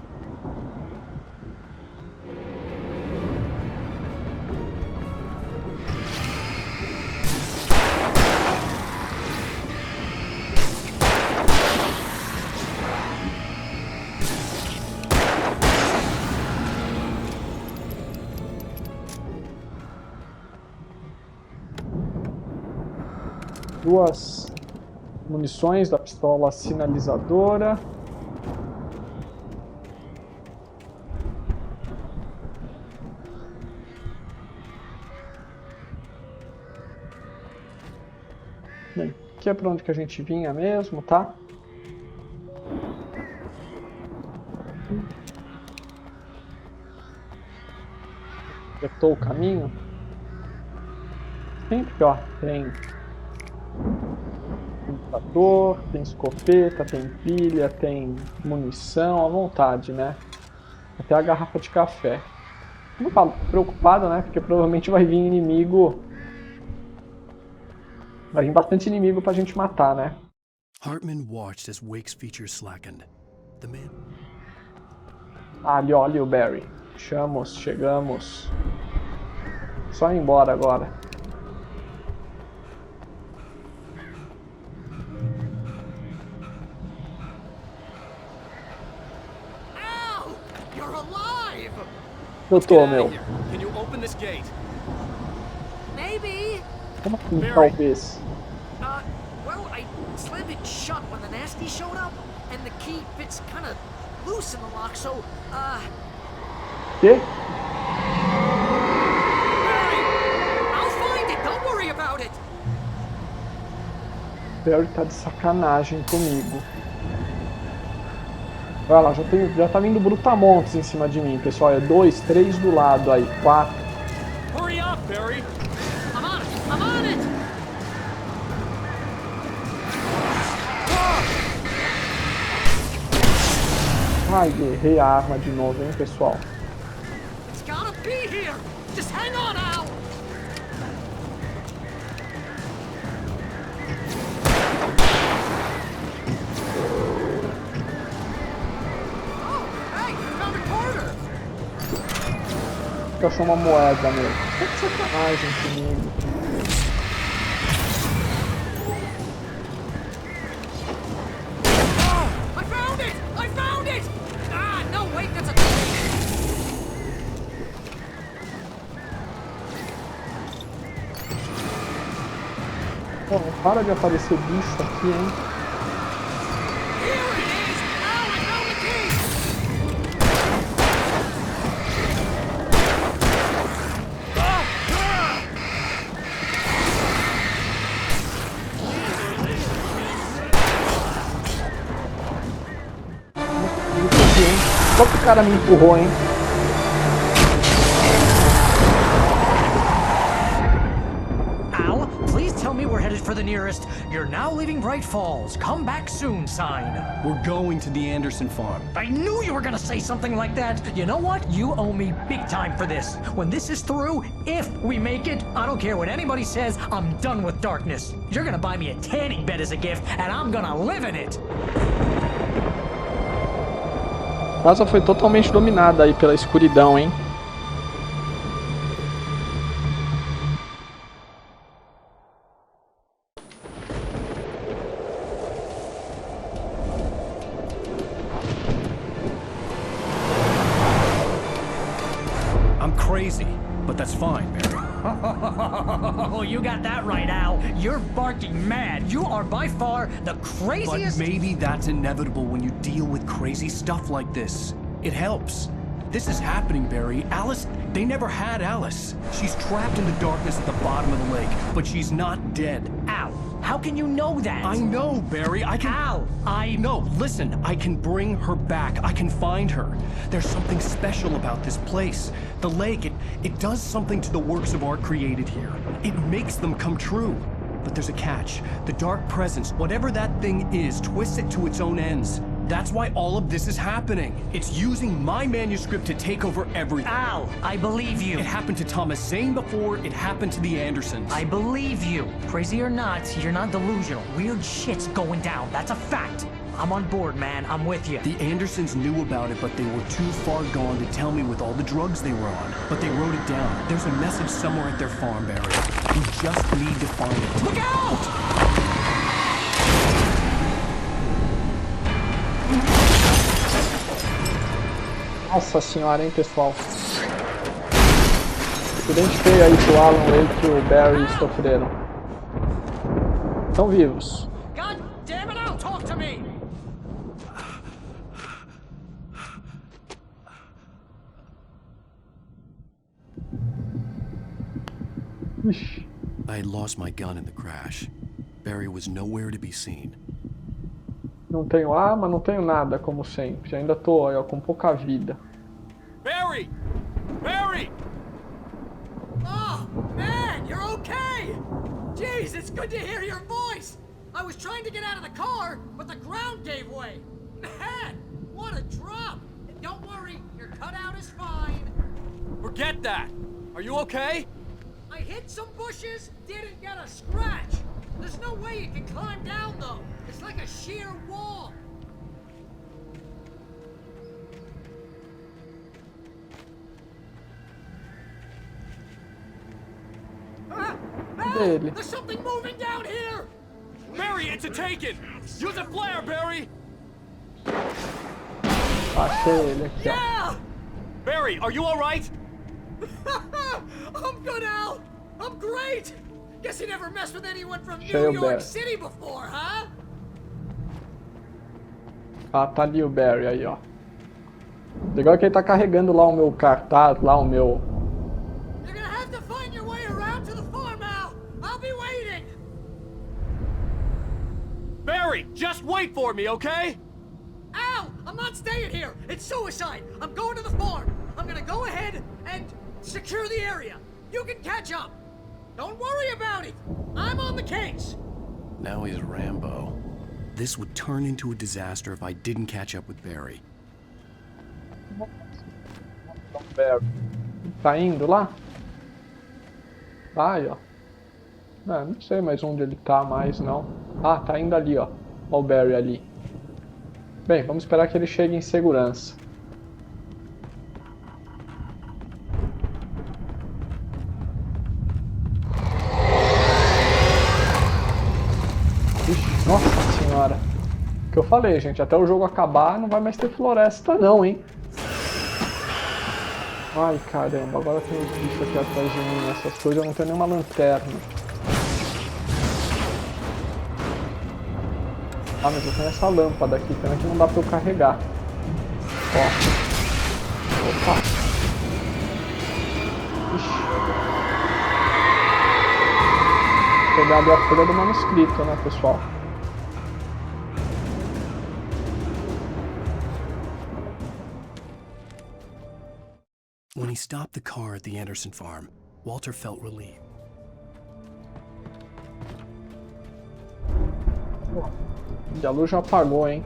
Duas munições da pistola sinalizadora. Bem, aqui é para onde que a gente vinha mesmo, tá? Acertou o caminho. Sempre, ó, tem computador, tem escopeta, tem pilha, tem munição à vontade, né? Até a garrafa de café. Não falo preocupado, né? Porque provavelmente vai vir inimigo. Vai vir bastante inimigo pra gente matar, né? Hartman watched as Wake's features slackened. The man. Ali, ó, ali o Barry. Chegamos. Só ir embora agora. Eu tô, meu. Can you open this gate? Maybe. Como assim, talvez? Well, I slammed it shut when the nasty showed up, and the key fits kind of loose in the lock, so, Quê? Barry, I'll find it. Don't worry about it. Barry tá de sacanagem comigo. Olha lá, já tá vindo brutamontes em cima de mim, pessoal. É 2, 3 do lado aí, 4. Hurry up, Barry. I'm on it. I'm on it. Ai, errei a arma de novo, hein, pessoal. It's gotta be here. Just hang on, Al. Eu achei uma moeda, meu. Tá de sacanagem comigo. I found it! I found it! Ah, no, wait, that's a... Pô, não para de aparecer bicho aqui, hein? Here it is! Al, I found the key! Só que o cara me empurrou, hein? Al, please tell me we're headed for the nearest "You're now leaving Bright Falls. Come back soon" sign. We're going to the Anderson farm. I knew you were gonna say something like that. You know what? You owe me big time for this. When this is through, if we make it, I don't care what anybody says, I'm done with darkness. You're gonna buy me a tanning bed as a gift, and I'm gonna live in it. A casa foi totalmente dominada aí pela escuridão, hein? crazy, but that's fine, Barry. Oh, you got that right, Al. You're barking mad. You are by far the craziest... But maybe that's inevitable when you deal with crazy stuff like this. It helps. This is happening, Barry. Alice, they never had Alice. She's trapped in the darkness at the bottom of the lake, but she's not dead. Al, how can you know that? I know, Barry. I can... Al, No, listen. I can bring her back. I can find her. There's something special about this place. The lake, it does something to the works of art created here. It makes them come true. But there's a catch. The dark presence, whatever that thing is, twists it to its own ends. That's why all of this is happening. It's using my manuscript to take over everything. Al, I believe you. It happened to Thomas Zane before, it happened to the Andersons. I believe you. Crazy or not, you're not delusional. Weird shit's going down. That's a fact. I'm on board, man. I'm with you. The Andersons knew about it, but they were too far gone to tell me with all the drugs they were on. But they wrote it down. There's a message somewhere at their farm, Barry. We just need to find it. Look out! Nossa senhora, hein, pessoal. Identifiquei aí que o Alan Wake e o Barry sofreram. Estão vivos. God damn it, Al, talk to me! Ixi. I had lost my gun in the crash. Barry was nowhere to be seen. Não tenho arma, não tenho nada, como sempre. Ainda tô ó, com pouca vida. Barry! Barry! Oh, man, you're okay! Jeez, it's good to hear your voice! I was trying to get out of the car, but the ground gave way. Man, what a drop! And don't worry, your cutout is fine. Forget that! Are you okay? I hit some bushes, didn't get a scratch. There's no way you can climb down, though. It's like a sheer wall. Dele. There's something moving down here! Barry, it's a taken! Use a flare, Barry! Achei ele aqui, ó. Yeah! Barry, are you alright? I'm good, Al! I'm great! Guess you never messed with anyone from Cheio New York Barry. City before, huh? Ah, tá ali o Barry aí, ó. Legal que ele tá carregando lá o meu cartaz, lá o meu... You're gonna have to find your way around to the farm, Al! I'll be waiting! Barry, just wait for me, okay? Al! I'm not staying here! It's suicide! I'm going to the farm! I'm gonna go ahead and secure the area! You can catch up! Don't worry about it! I'm on the case! Now he's Rambo. This would turn into a disaster if I didn't catch up with Barry. Tá indo lá? Tá aí, ó. Não sei mais onde ele tá mais, não. Ah, tá indo ali, ó. Ó o Barry ali. Bem, vamos esperar que ele chegue em segurança. Ixi, nossa senhora. O que eu falei, gente, até o jogo acabar não vai mais ter floresta não, hein. Ai, caramba, agora tem os bichos aqui atrás de mim, essas coisas, eu não tenho nenhuma lanterna. Ah, mas eu tenho essa lâmpada aqui, pena que não dá pra eu carregar. Ó. Opa. Ixi. Vou pegar ali a folha do manuscrito, né, pessoal? When he stopped the car at the Anderson farm, Walter felt relieved. E a luz já apagou, hein?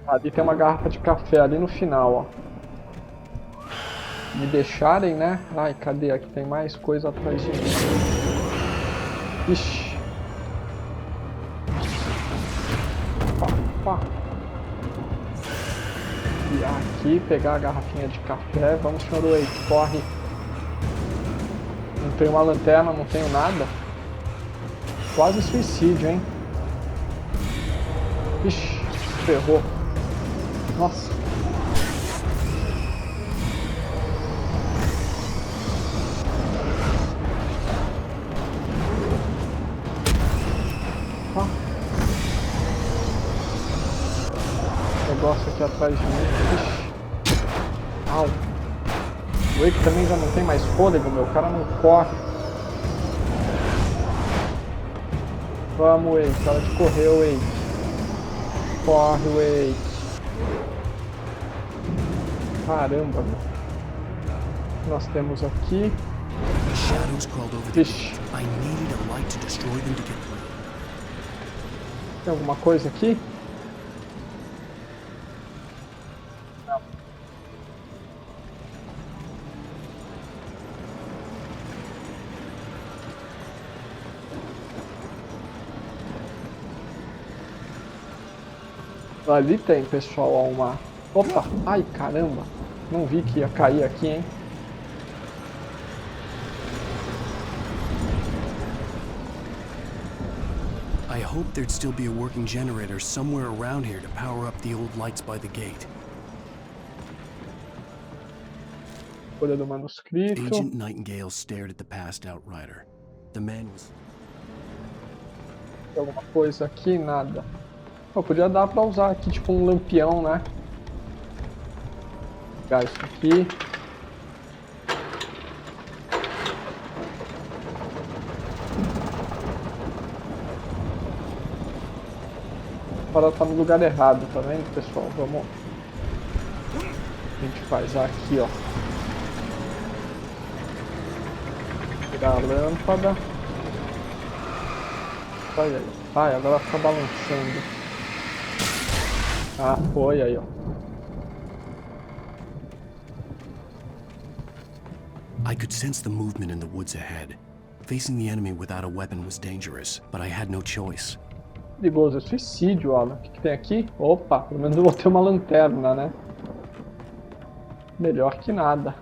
Ali tem uma garrafa de café ali no final, ó. Me deixarem, né? Ai, cadê? Aqui tem mais coisa atrás de mim. Ixi. Opa. E aqui, pegar a garrafinha de café. Vamos, senhor Wake, corre. Não tenho uma lanterna, não tenho nada. Quase suicídio, hein? Ixi, ferrou. Nossa. negócio aqui atrás de mim. Ixi. Au. O Wake também já não tem mais fôlego, meu. O cara não corre. Vamos, Wake. Hora de correr, Wake. Corre, Wake. Caramba, meu. Nós temos aqui. Ixi. Tem alguma coisa aqui? Não. Ali tem, pessoal, ó, uma... Opa! Ai, caramba! Não vi que ia cair aqui, hein? I hoped there'd still be a working generator somewhere around here to power up the old lights by the gate. Folha do manuscrito. Agent Nightingale stared at the passed out rider. The man was... Tem alguma coisa aqui? Nada. Oh, podia dar pra usar aqui tipo um lampião, né? Vou pegar isso aqui. Agora tá no lugar errado, tá vendo, pessoal? Vamos... A gente faz aqui, ó. Pegar a lâmpada. Olha aí. Ai, agora fica balançando. Ah, foi aí, ó. I could sense the movement in the woods ahead. Facing the enemy without a weapon was dangerous, but I had no choice. Perigoso, é suicídio, Alan. O que tem aqui? Opa, pelo menos eu vou ter uma lanterna, né? Melhor que nada.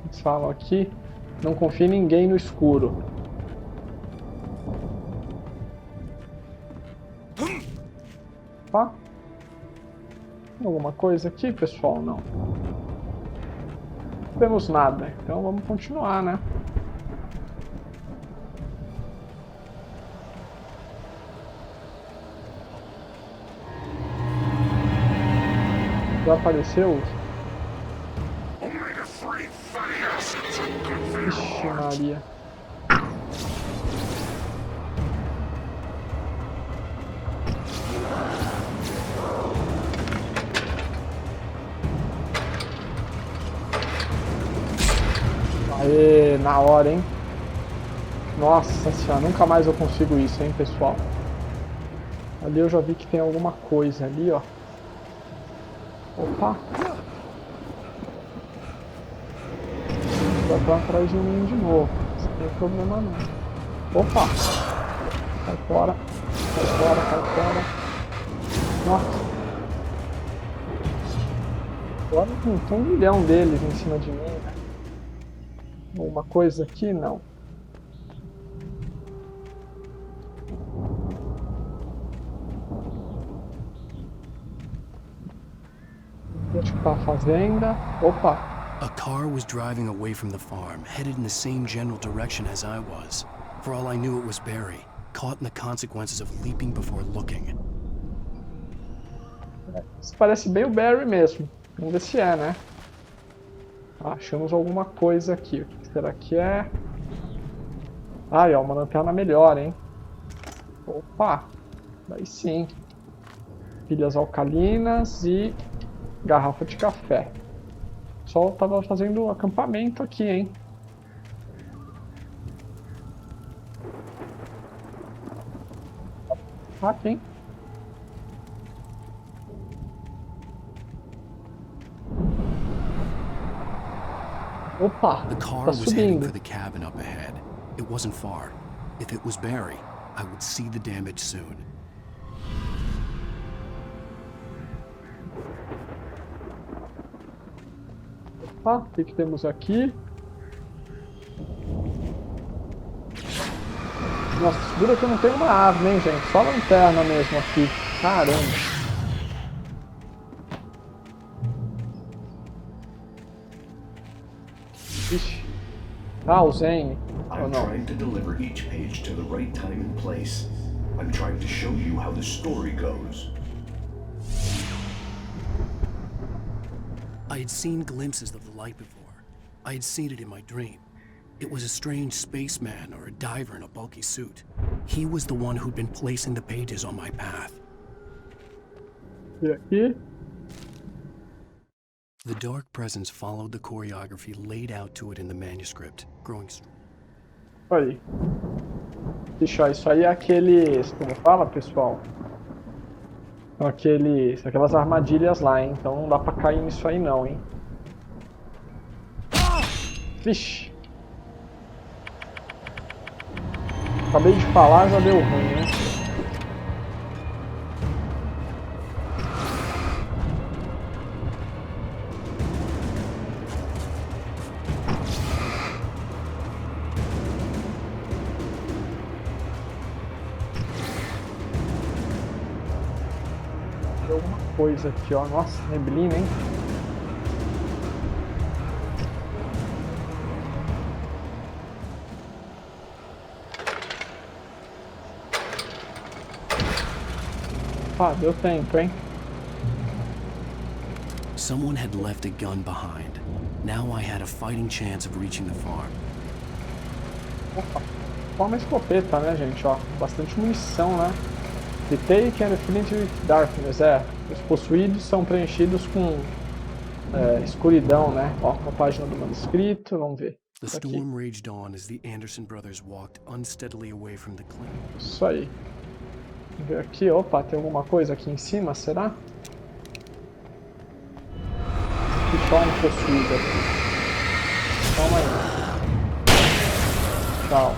Eles falam aqui, não confie em ninguém no escuro. Opa. Tem alguma coisa aqui, pessoal? Não. Não temos nada, então vamos continuar, né? Já apareceu? Ixi, Maria. Aê, na hora, hein? Nossa senhora, nunca mais eu consigo isso, hein, pessoal? Ali eu já vi que tem alguma coisa ali, ó. Opa! Já tá atrás de mim de novo. Não tem problema não. Opa! Sai fora. Sai fora, sai fora. Nossa! Agora tem 1 milhão deles em cima de mim, né? Alguma coisa aqui? Não. Acho que tá a fazenda. Opa! A car was driving away from the farm, headed in the same general direction as I was. For all I knew, it was Barry, caught in the consequences of leaping before looking. Isso parece bem o Barry mesmo. Vamos ver se é, né? Achamos alguma coisa aqui. O que será que é? Ai, ó, uma lanterna melhor, hein? Opa! Daí sim. Pilhas alcalinas e garrafa de café. O pessoal tava fazendo acampamento aqui, hein? Aqui, hein? Opa, The car tá was heading subindo. for the cabin up ahead. It wasn't far. If it was Barry, I would see the damage soon. Opa, o que temos aqui? Nossa, segura que eu não tenho uma arma, hein, gente? Só lanterna mesmo aqui. Caramba. Ixi. Ah, o Zen. I'm trying to deliver each page to the right time and place. I'm trying to show you how the story goes. I had seen glimpses of the light before. I had seen it in my dream. It was a strange spaceman or a diver in a bulky suit. He was the one who'd been placing the pages on my path. E aqui? The dark presence followed the choreography laid out to it in the manuscript, growing Aí. Ixi, ó, isso aí é aqueles... Como fala, pessoal? São aquelas armadilhas lá, hein? Então não dá pra cair nisso aí não, hein? Vixe. Acabei de falar, já deu ruim, hein? Tem alguma coisa aqui, ó. Nossa, neblina, hein? Ah, deu tempo, hein? Someone had left a gun behind. Now I had a fighting chance of reaching the farm. Opa, só uma escopeta, né, gente? Ó, bastante munição, né? The Take and Flint with Darkness, os possuídos são preenchidos com escuridão, né? Ó, uma página do manuscrito, vamos ver. The storm raged on as the Anderson brothers walked unsteadily away from the clean. Isso aí. Vamos ver aqui, opa, tem alguma coisa aqui em cima, será? Que só um possuído aqui. Calma aí. Tchau.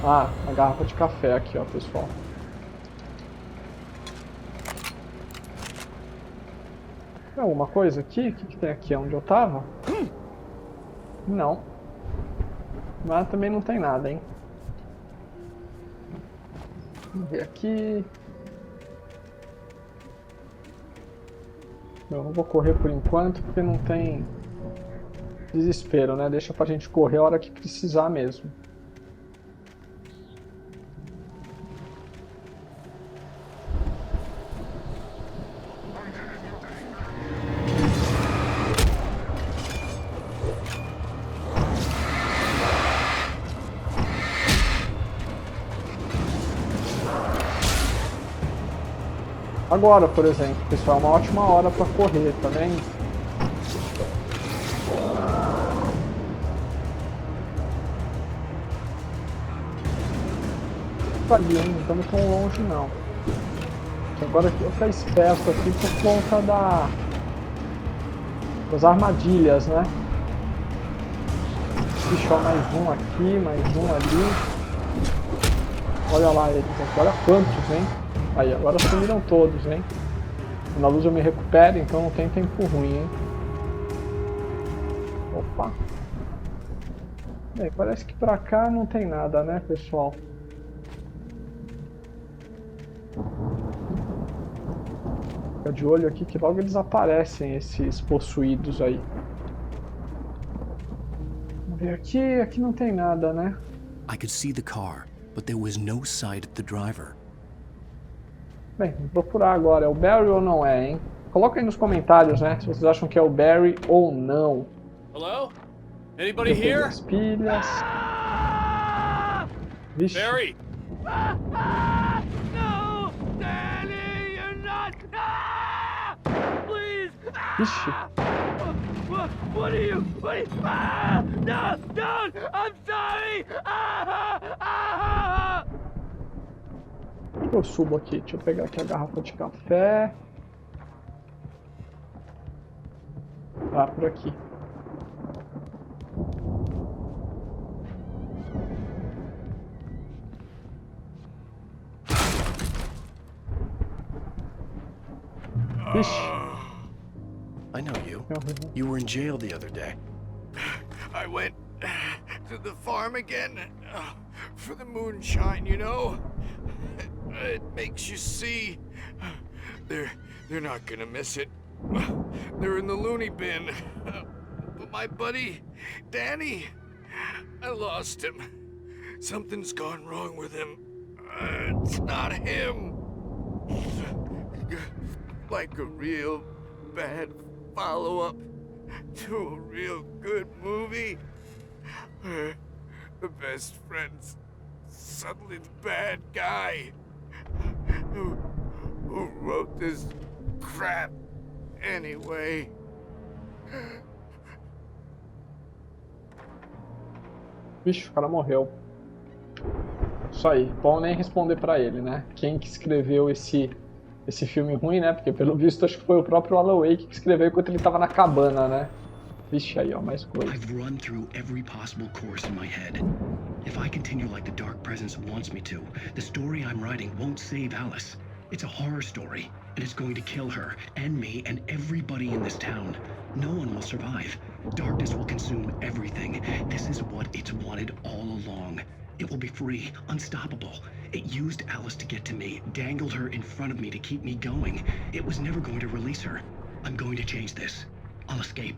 Ah, uma garrafa de café aqui, ó, pessoal. Tem alguma coisa aqui? O que tem aqui? Onde eu tava? Não. Mas também não tem nada, hein? Vamos ver aqui. Eu não vou correr por enquanto porque não tem desespero, né? Deixa pra gente correr a hora que precisar mesmo. Agora, por exemplo, pessoal, é uma ótima hora para correr, tá vendo? Tá ali, não estamos tão longe não. Agora eu vou ficar esperto aqui por conta das armadilhas, né? Ixi, ó, mais um aqui, mais um ali. Olha lá eles aqui, olha quantos, hein? Aí, agora sumiram todos, hein? Na luz eu me recupero, então não tem tempo ruim, hein? Opa! Bem, parece que pra cá não tem nada, né, pessoal? Fica de olho aqui que logo eles aparecem, esses possuídos aí. Vamos ver aqui, aqui não tem nada, né? I could see the car, but there was no sight of the driver. Bem, vou procurar agora, é o Barry ou não é, hein? Coloca aí nos comentários, né, se vocês acham que é o Barry ou não. Hello? Anybody here? As pilhas. Vixe. Barry! No! Danny, you're not! Please! Vixe. What are you? No! Don't! I'm sorry! Eu subo aqui, deixa eu pegar aqui a garrafa de café. Ah, por aqui. Vixe. I know you. You were in jail the other day. I went to the farm again for the moonshine, you know? It makes you see. They're not gonna miss it. They're in the loony bin. But my buddy, Danny, I lost him. Something's gone wrong with him. It's not him. Like a real bad follow-up. to a real good movie where the best friend's suddenly the bad guy who wrote this crap anyway. Vixe, o cara morreu. Isso aí, bom nem responder pra ele, né? Quem que escreveu esse filme ruim, né? Porque pelo visto acho que foi o próprio Alan Wake que escreveu enquanto ele tava na cabana, né? Vixe aí, ó, mais coisa. I've run through every possible course in my head. If I continue like the Dark Presence wants me to, the story I'm writing won't save Alice. It's a horror story, and it's going to kill her, and me, and everybody in this town. No one will survive. Darkness will consume everything. This is what it's wanted all along. It will be free, unstoppable. It used Alice to get to me, dangled her in front of me to keep me going. It was never going to release her. I'm going to change this. I'll escape.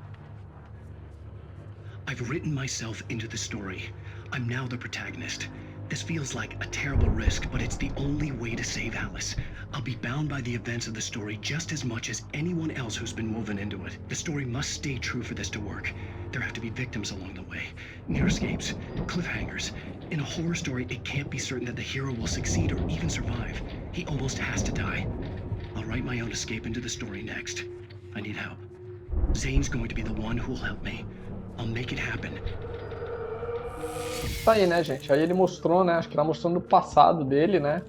I've written myself into the story. I'm now the protagonist. This feels like a terrible risk, but it's the only way to save Alice. I'll be bound by the events of the story just as much as anyone else who's been woven into it. The story must stay true for this to work. There have to be victims along the way, near escapes, cliffhangers. In a horror story, it can't be certain that the hero will succeed or even survive. He almost has to die. I'll write my own escape into the story next. I need help. Zane's going to be the one who will help me. I'll make it happen. Tá aí, né, gente? Aí ele mostrou, né? Acho que tá mostrando o passado dele, né?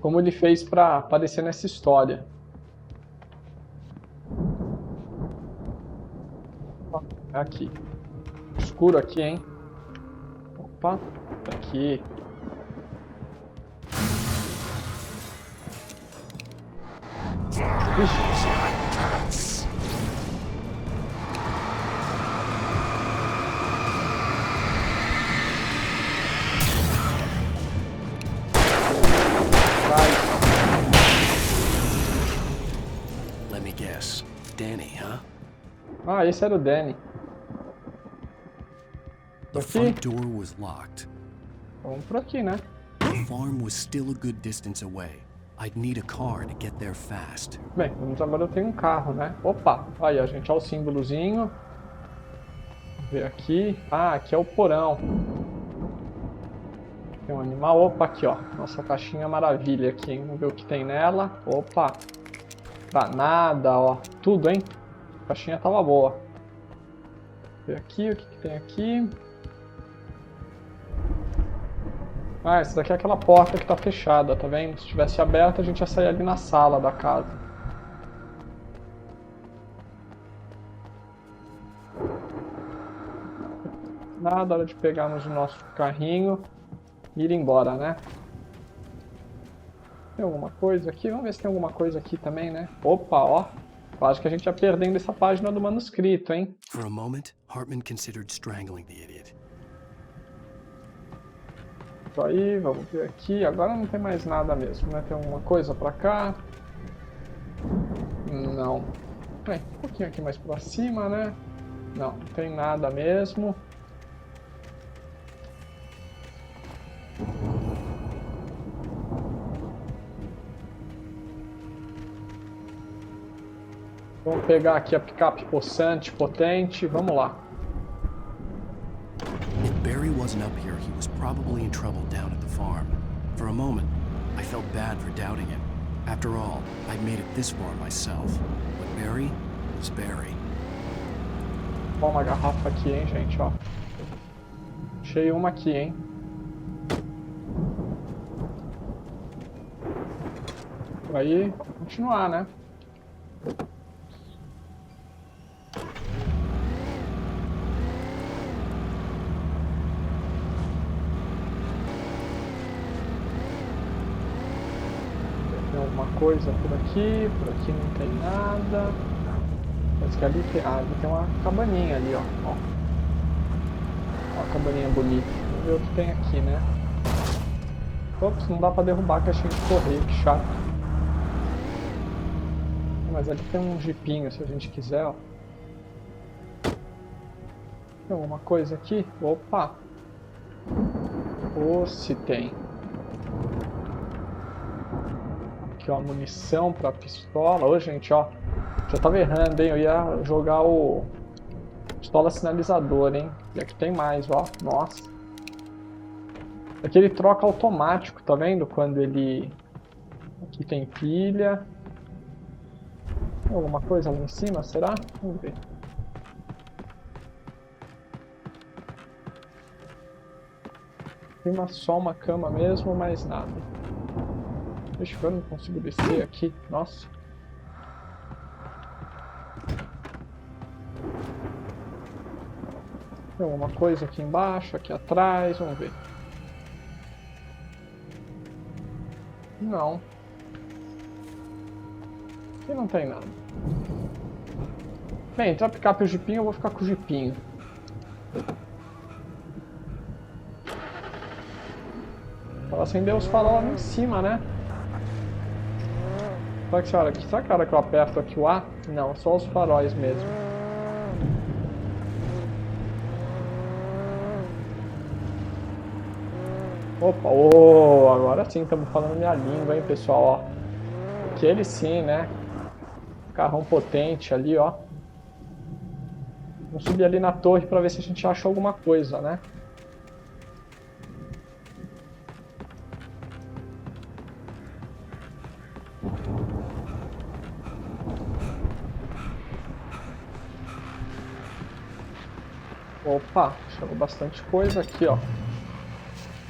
Como ele fez pra aparecer nessa história. Aqui. Escuro aqui, hein? Opa, tá aqui. Ixi. Let me guess. Danny, huh? Ah, esse era o Danny. The front door was locked. Vamos por aqui, né? The farm was still a good distance away. I'd need a car to get there fast. Bem, agora eu tenho um carro, né? Opa, aí, ó, gente, olha o símbolozinho. Vamos ver aqui. Ah, aqui é o porão. Tem um animal. Opa, aqui, ó. Nossa caixinha maravilha aqui, hein? Vamos ver o que tem nela. Opa. Granada, ó. Tudo, hein? A caixinha tava boa. Vamos ver aqui, o que tem aqui. Ah, essa daqui é aquela porta que tá fechada, tá vendo? Se tivesse aberta, a gente ia sair ali na sala da casa. Nada, hora de pegarmos o nosso carrinho e ir embora, né? Tem alguma coisa aqui? Vamos ver se tem alguma coisa aqui também, né? Opa, ó. Quase que a gente ia perdendo essa página do manuscrito, hein? For a moment, Hartman considered strangling the idiot. Isso aí, vamos ver aqui. Agora não tem mais nada mesmo, né? Tem alguma coisa pra cá? Não. Bem, um pouquinho aqui mais pra cima, né? Não, não tem nada mesmo. Vamos pegar aqui a picape possante, potente, vamos lá. If Barry wasn't up here, he was probably in trouble down at the farm. For a moment, I felt bad for doubting him. After all, I'd made it this far myself. But Barry was Barry. Ó, uma garrafa aqui, hein, gente, ó. Achei uma aqui, hein. Aí, vamos continuar, né? Tem alguma coisa por aqui não tem nada. Parece que ali tem, ali tem uma cabaninha ali, ó. Ó a cabaninha bonita. Vamos ver o que tem aqui, né? Ops, não dá pra derrubar a caixinha de correio, que chato. Mas ali tem um jipinho, se a gente quiser, ó. Tem alguma coisa aqui? Opa! Ou se tem. Aqui, ó, munição pra pistola. Ô, gente, ó. Já tava errando, hein? Eu ia jogar o Pistola sinalizador, hein? E aqui tem mais, ó. Nossa. Aqui ele troca automático, tá vendo? Quando ele... Aqui tem pilha. Tem alguma coisa lá em cima, será? Vamos ver. Tem só uma cama mesmo, mais nada. Deixa eu ver, eu não consigo descer aqui. Nossa. Tem alguma coisa aqui embaixo, aqui atrás, vamos ver. Não. Aqui não tem nada. Bem, entrar picape o jipinho, eu vou ficar com o jipinho. Ela acendeu os faróis lá em cima, né? Será que a hora que eu aperto aqui o A? Não, só os faróis mesmo. Opa, oh, agora sim estamos falando minha língua, hein, pessoal, ó. Aquele sim, né? Carrão potente ali, ó. Vamos subir ali na torre para ver se a gente acha alguma coisa, né? Opa, chegou bastante coisa aqui, ó.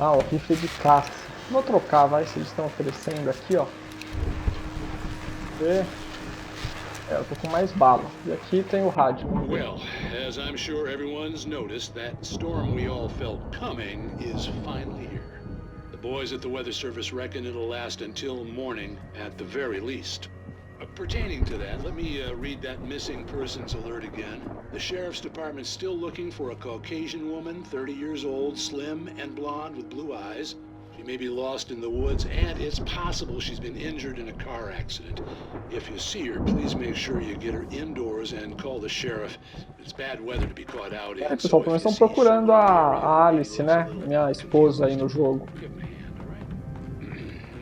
Ah, o rifle de caça. Vou trocar, vai, se eles estão oferecendo aqui, ó. Vê. Eu tô com mais bala. E aqui tem o rádio. Well, as I'm sure everyone's noticed, that storm we all felt coming is finally here. The boys at the Weather Service reckon it'll last until morning at the very least. Pertaining to that, let me read that missing persons alert again. The Sheriff's Department's still looking for a Caucasian woman, 30 years old, slim and blonde with blue eyes. She may be lost in the woods, and it's possible she's been injured in a car accident. If you see her, please make sure you get her indoors and call the sheriff. It's bad weather to be caught out in. Pessoal, nós estamos procurando a Alice, né? Minha esposa aí no jogo.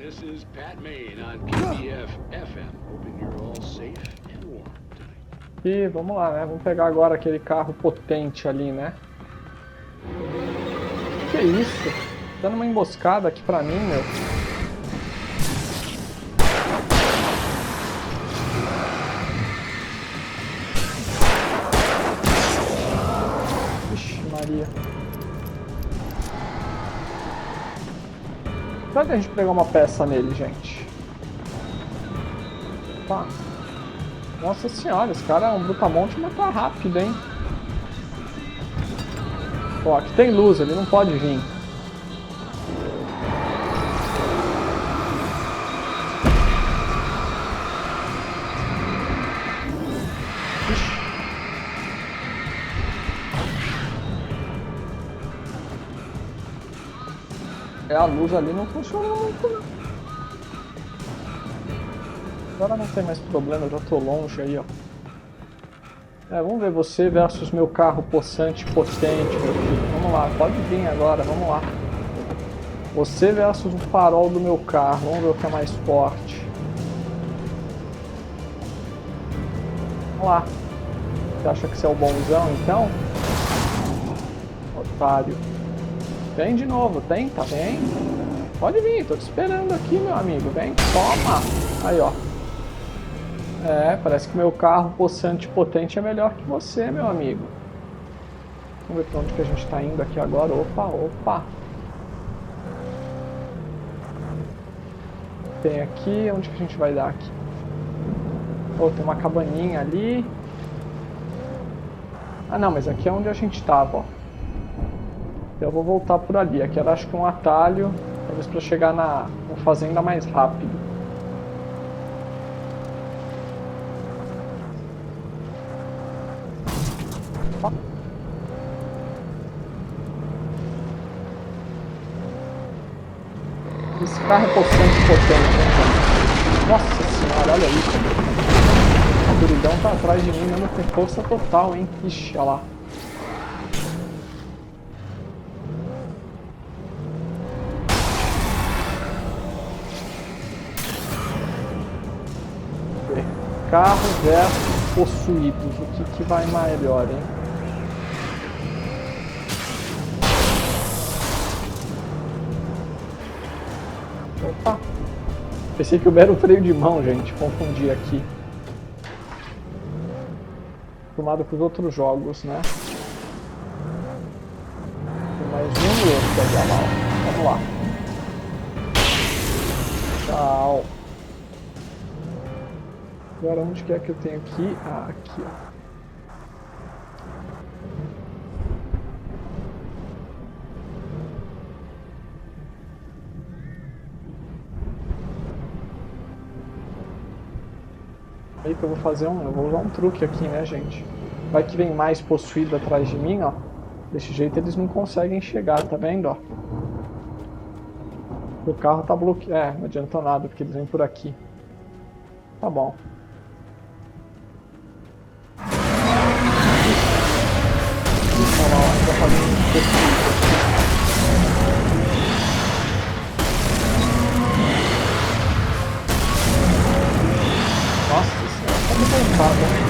This is Pat Main on KBF FM. Hoping you're all safe and warm tonight. E vamos lá, né? Vamos pegar agora aquele carro potente ali, né? Que isso? Dando uma emboscada aqui pra mim, meu. Ixi, Maria. Será que a gente pegar uma peça nele, gente? Tá. Nossa senhora, esse cara é um brutamonte, mas tá rápido, hein? Ó, aqui tem luz, ele não pode vir. A luz ali não funciona muito, não. Agora não tem mais problema, eu já tô longe aí, ó. Vamos ver você versus meu carro possante potente, meu filho. Vamos lá, pode vir agora, vamos lá. Você versus o farol do meu carro, vamos ver o que é mais forte. Vamos lá. Você acha que você é o bonzão, então? Otário. Vem de novo, tenta, vem. Pode vir, tô te esperando aqui, meu amigo. Vem, toma. Aí, ó. Parece que meu carro possante potente é melhor que você, meu amigo. Vamos ver pra onde que a gente tá indo aqui agora. Opa, opa. Tem aqui, onde que a gente vai dar aqui? Oh, tem uma cabaninha ali. Ah, não, mas aqui é onde a gente tava, ó. Eu vou voltar por ali. Aqui era, acho que um atalho, talvez para chegar na fazenda mais rápido. Esse carro é potente, né? Nossa senhora, olha isso. A escuridão tá atrás de mim, mesmo com força total, hein? Ixi, olha lá. Carro versus possuídos, o que vai melhor, hein? Pensei que o B era o freio de mão, gente. Confundi aqui. Acostumado com os outros jogos, né? Tem mais um e outro ali, ó. Vamos lá. Tchau. Agora onde que é que eu tenho aqui? Ah, aqui, ó. Aí que eu vou fazer eu vou usar um truque aqui, né, gente? Vai que vem mais possuído atrás de mim, ó. Desse jeito eles não conseguem chegar, tá vendo, ó? O carro tá bloqueado. Não adiantou nada, porque eles vêm por aqui. Tá bom. Nossa senhora, tá muito cansado.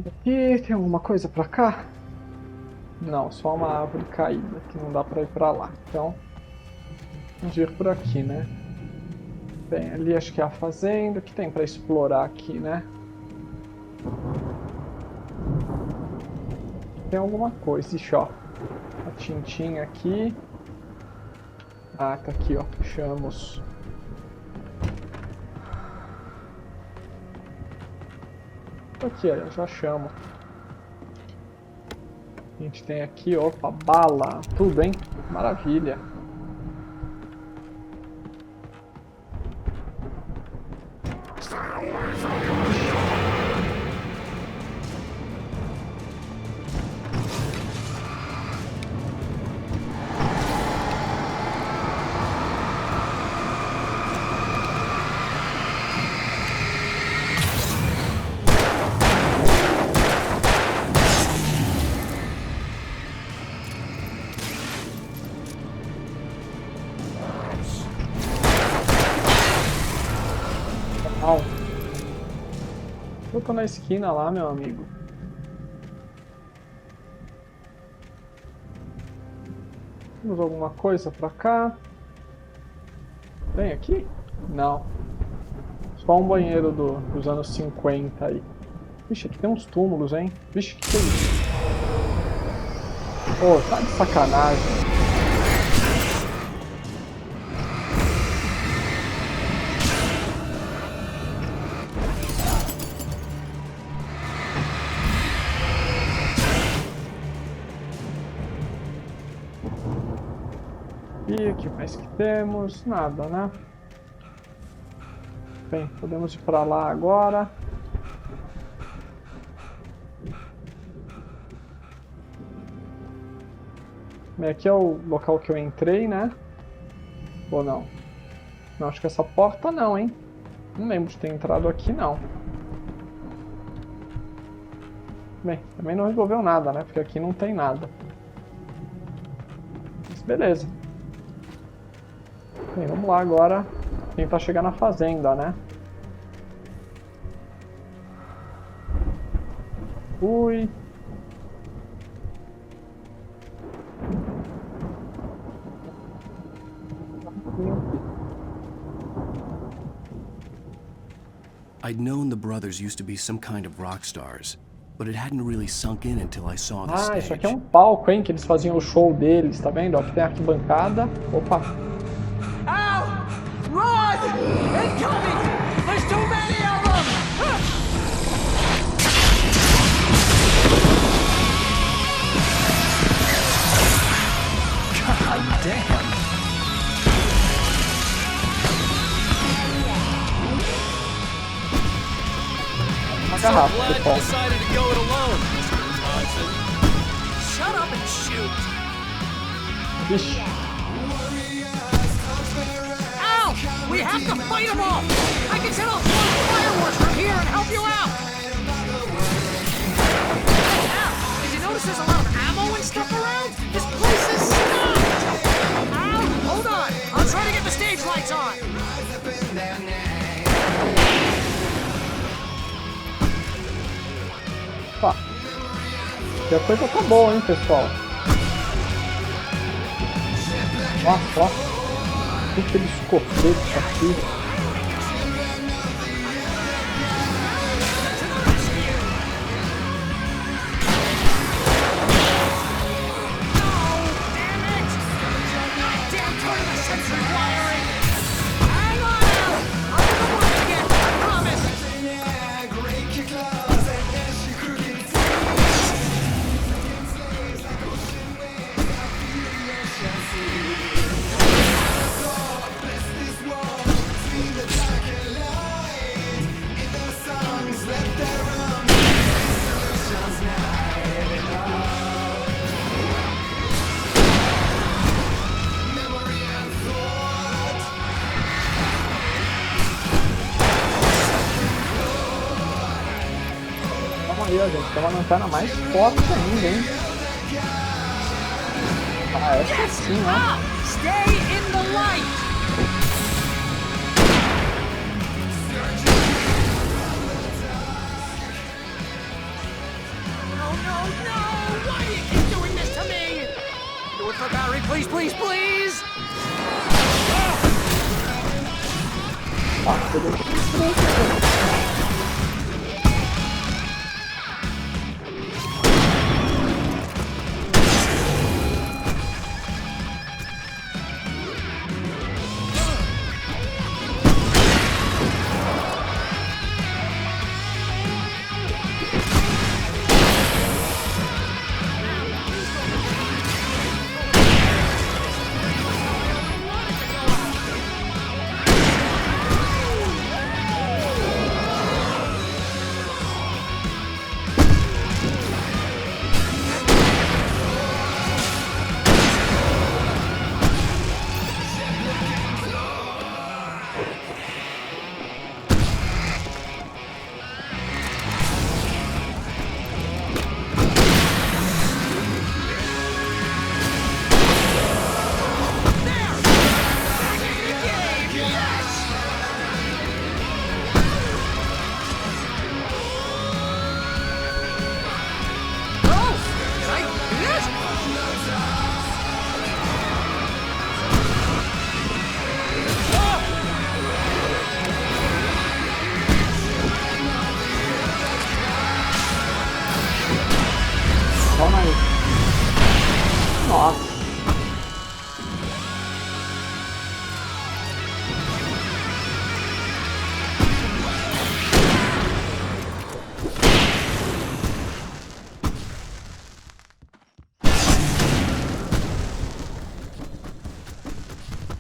Aqui tem alguma coisa pra cá? Não, só uma árvore caída que não dá pra ir pra lá. Então, vamos ir por aqui, né? Bem, ali acho que é a fazenda. O que tem pra explorar aqui, né? Tem alguma coisa. Ixi, ó. A tintinha aqui. Ah, tá aqui, ó. Puxamos. Aqui, ó, já chamo. A gente tem aqui, opa, bala, tudo, hein? Maravilha. Eu tô na esquina lá, meu amigo. Temos alguma coisa pra cá? Tem aqui? Não. Só um banheiro dos anos 50 aí. Vixe, aqui tem uns túmulos, hein? Vixe, que é isso? Pô, tá de sacanagem. E o que mais que temos? Nada, né? Bem, podemos ir pra lá agora. Bem, aqui é o local que eu entrei, né? Ou não? Não, acho que essa porta não, hein? Não lembro de ter entrado aqui, não. Bem, também não resolveu nada, né? Porque aqui não tem nada. Mas beleza. Bem, vamos lá agora tentar chegar na fazenda, né? Ui. I'd known the brothers used to be some kind of rock stars, but it hadn't really sunk in until I saw the stage. Isso aqui é um palco, hein? Que eles faziam o show deles, tá vendo? Aqui tem a arquibancada. Opa! Run! Incoming! There's too many of them! God damn! Uma garrafa, glad you pessoal. decided to go it alone, Mr. Johnson. Shut up and shoot! Vixe. We have to fight them off! I can set off fireworks from here and help you out! Now, did you notice notice there's a lot of ammo and stuff around? This place is stocked! Ow! Hold on! I'll try to get the stage lights on! Tá. E a coisa tá boa, hein, pessoal? Nossa, ó. Tudo aqueles copetes aqui. Aí, ó, gente, tem uma lanterna mais forte ainda, hein? Ah, essa sim, ó. Stay in the light! No! Why do you keep doing this to me? Do it for Barry, please, please, please! Nossa.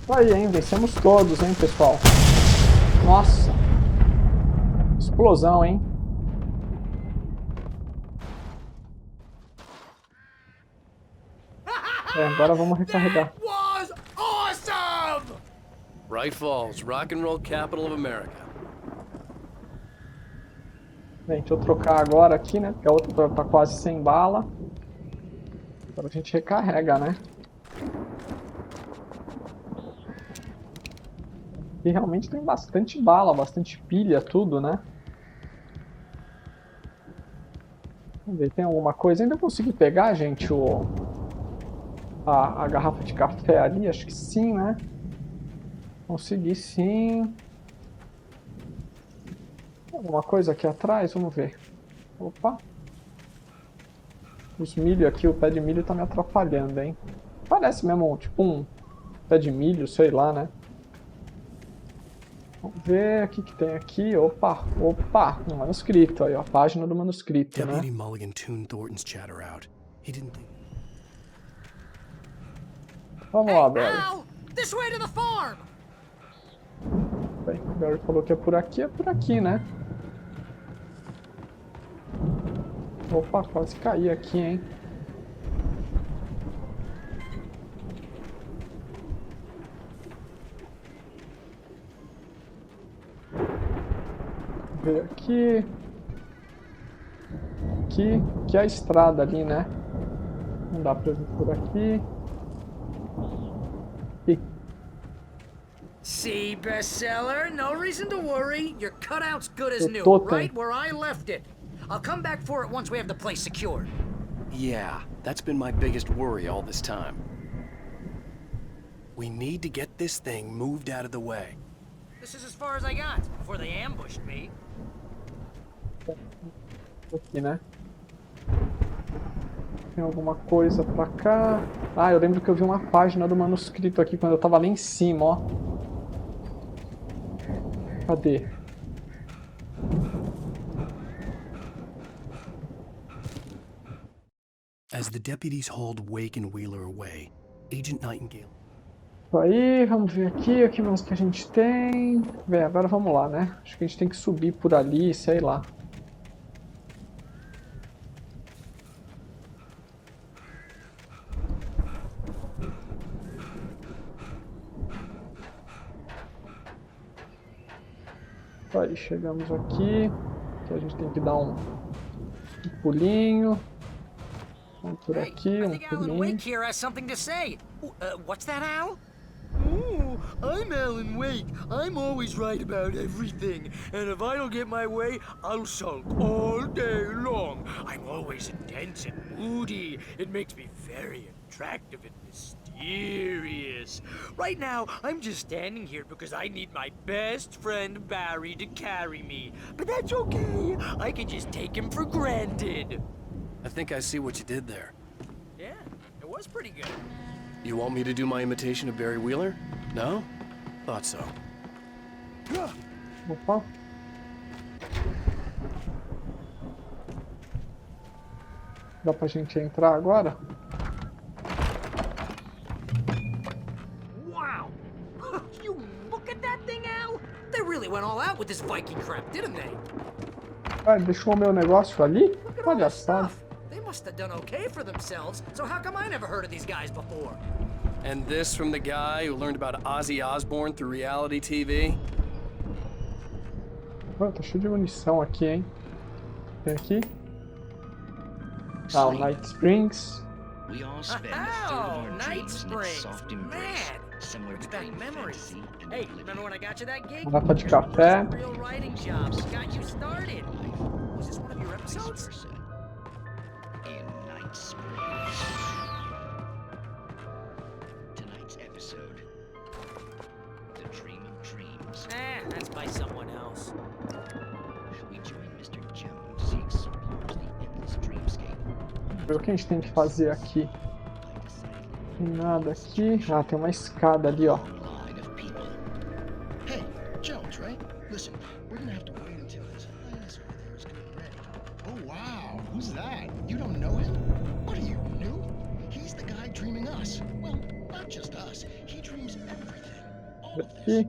Aí, hein? Vencemos todos, hein, pessoal? Nossa. Explosão, hein? Agora vamos recarregar. Was awesome! Bright Falls, rock and roll capital of America. Bem, deixa eu trocar agora aqui, né? Porque a outra tá quase sem bala. Agora a gente recarrega, né? E realmente tem bastante bala, bastante pilha, tudo, né? Vamos ver, tem alguma coisa? Ainda consegui pegar, gente, a garrafa de café ali? Acho que sim, né? Consegui sim. Tem alguma coisa aqui atrás? Vamos ver. Opa! Os milho aqui, o pé de milho tá me atrapalhando, hein? Parece mesmo, tipo um pé de milho, sei lá, né? Vamos ver o que tem aqui. Opa, opa, um manuscrito aí, ó, a página do manuscrito, né? Deputy Mulligan tuned Thornton's chatter out. He didn't think... Vamos lá, Barry. This way to the farm. Bem, o Barry falou que é por aqui, né? Opa, quase caí aqui, hein? Ver aqui. Aqui é a estrada ali, né? Não dá pra vir por aqui. Ih. See, bestseller? No reason to worry. Your cutout's good as new, Totem. right where I left it. I'll come back for it once we have the place secured. Yeah, that's been my biggest worry all this time. We need to get this thing moved out of the way. This is as far as I got before they ambushed me. Aqui, né? Tem alguma coisa pra cá. Ah, eu lembro que eu vi uma página do manuscrito aqui quando eu tava lá em cima, ó. Cadê? As the deputies hauled Wake and Wheeler away, Agent Nightingale. Aí, vamos ver aqui, o que mais que a gente tem. Bem, agora vamos lá, né? Acho que a gente tem que subir por ali, sei lá. Aí, chegamos aqui. Aqui a gente tem que dar um pulinho. Vamos por aqui, I think Alan Wake here has something to say. What's that, Al? Ooh, I'm Alan Wake. I'm always right about everything. And if I don't get my way, I'll sulk all day long. I'm always intense and moody. It makes me very attractive and mysterious. Right now, I'm just standing here because I need my best friend Barry to carry me. But that's okay. I can just take him for granted. I think I see what you did there. Yeah, it was pretty good. You want me to do my imitation of Barry Wheeler? No? Thought so. Opa. Dá pra gente entrar agora? Wow! You look at that thing, Al! They really went all out with this Viking crap, didn't they? Ah, deixou o meu negócio ali? Palhaçada. They must have done okay for themselves, so how come I never heard of these guys before? And this from the guy who learned about Ozzy Osbourne through reality TV? Oh, tá cheio de munição aqui, hein? Tem aqui? Ah, o Night Springs. We all spend a third of our dreams in its soft embrace, somewhere between fantasy and Hey, remember when I got you that gig? Garrafa de café. Real writing jobs got you started. Was this one of your episodes? In Night Springs. Tonight's episode, The Dream of Dreams. That's by someone else. We join Mr. Jones, he explores the endless dreamscape. Ver o que a gente tem que fazer aqui. Tem nada aqui. Ah, tem uma escada ali, ó. Hey, Jones, right? Listen, we're gonna have to wait until his highness over there is getting ready. Oh, wow. Who's that? You don't know him? What are you, new? He's the guy dreaming us. Well, not just us. He dreams everything. All of this.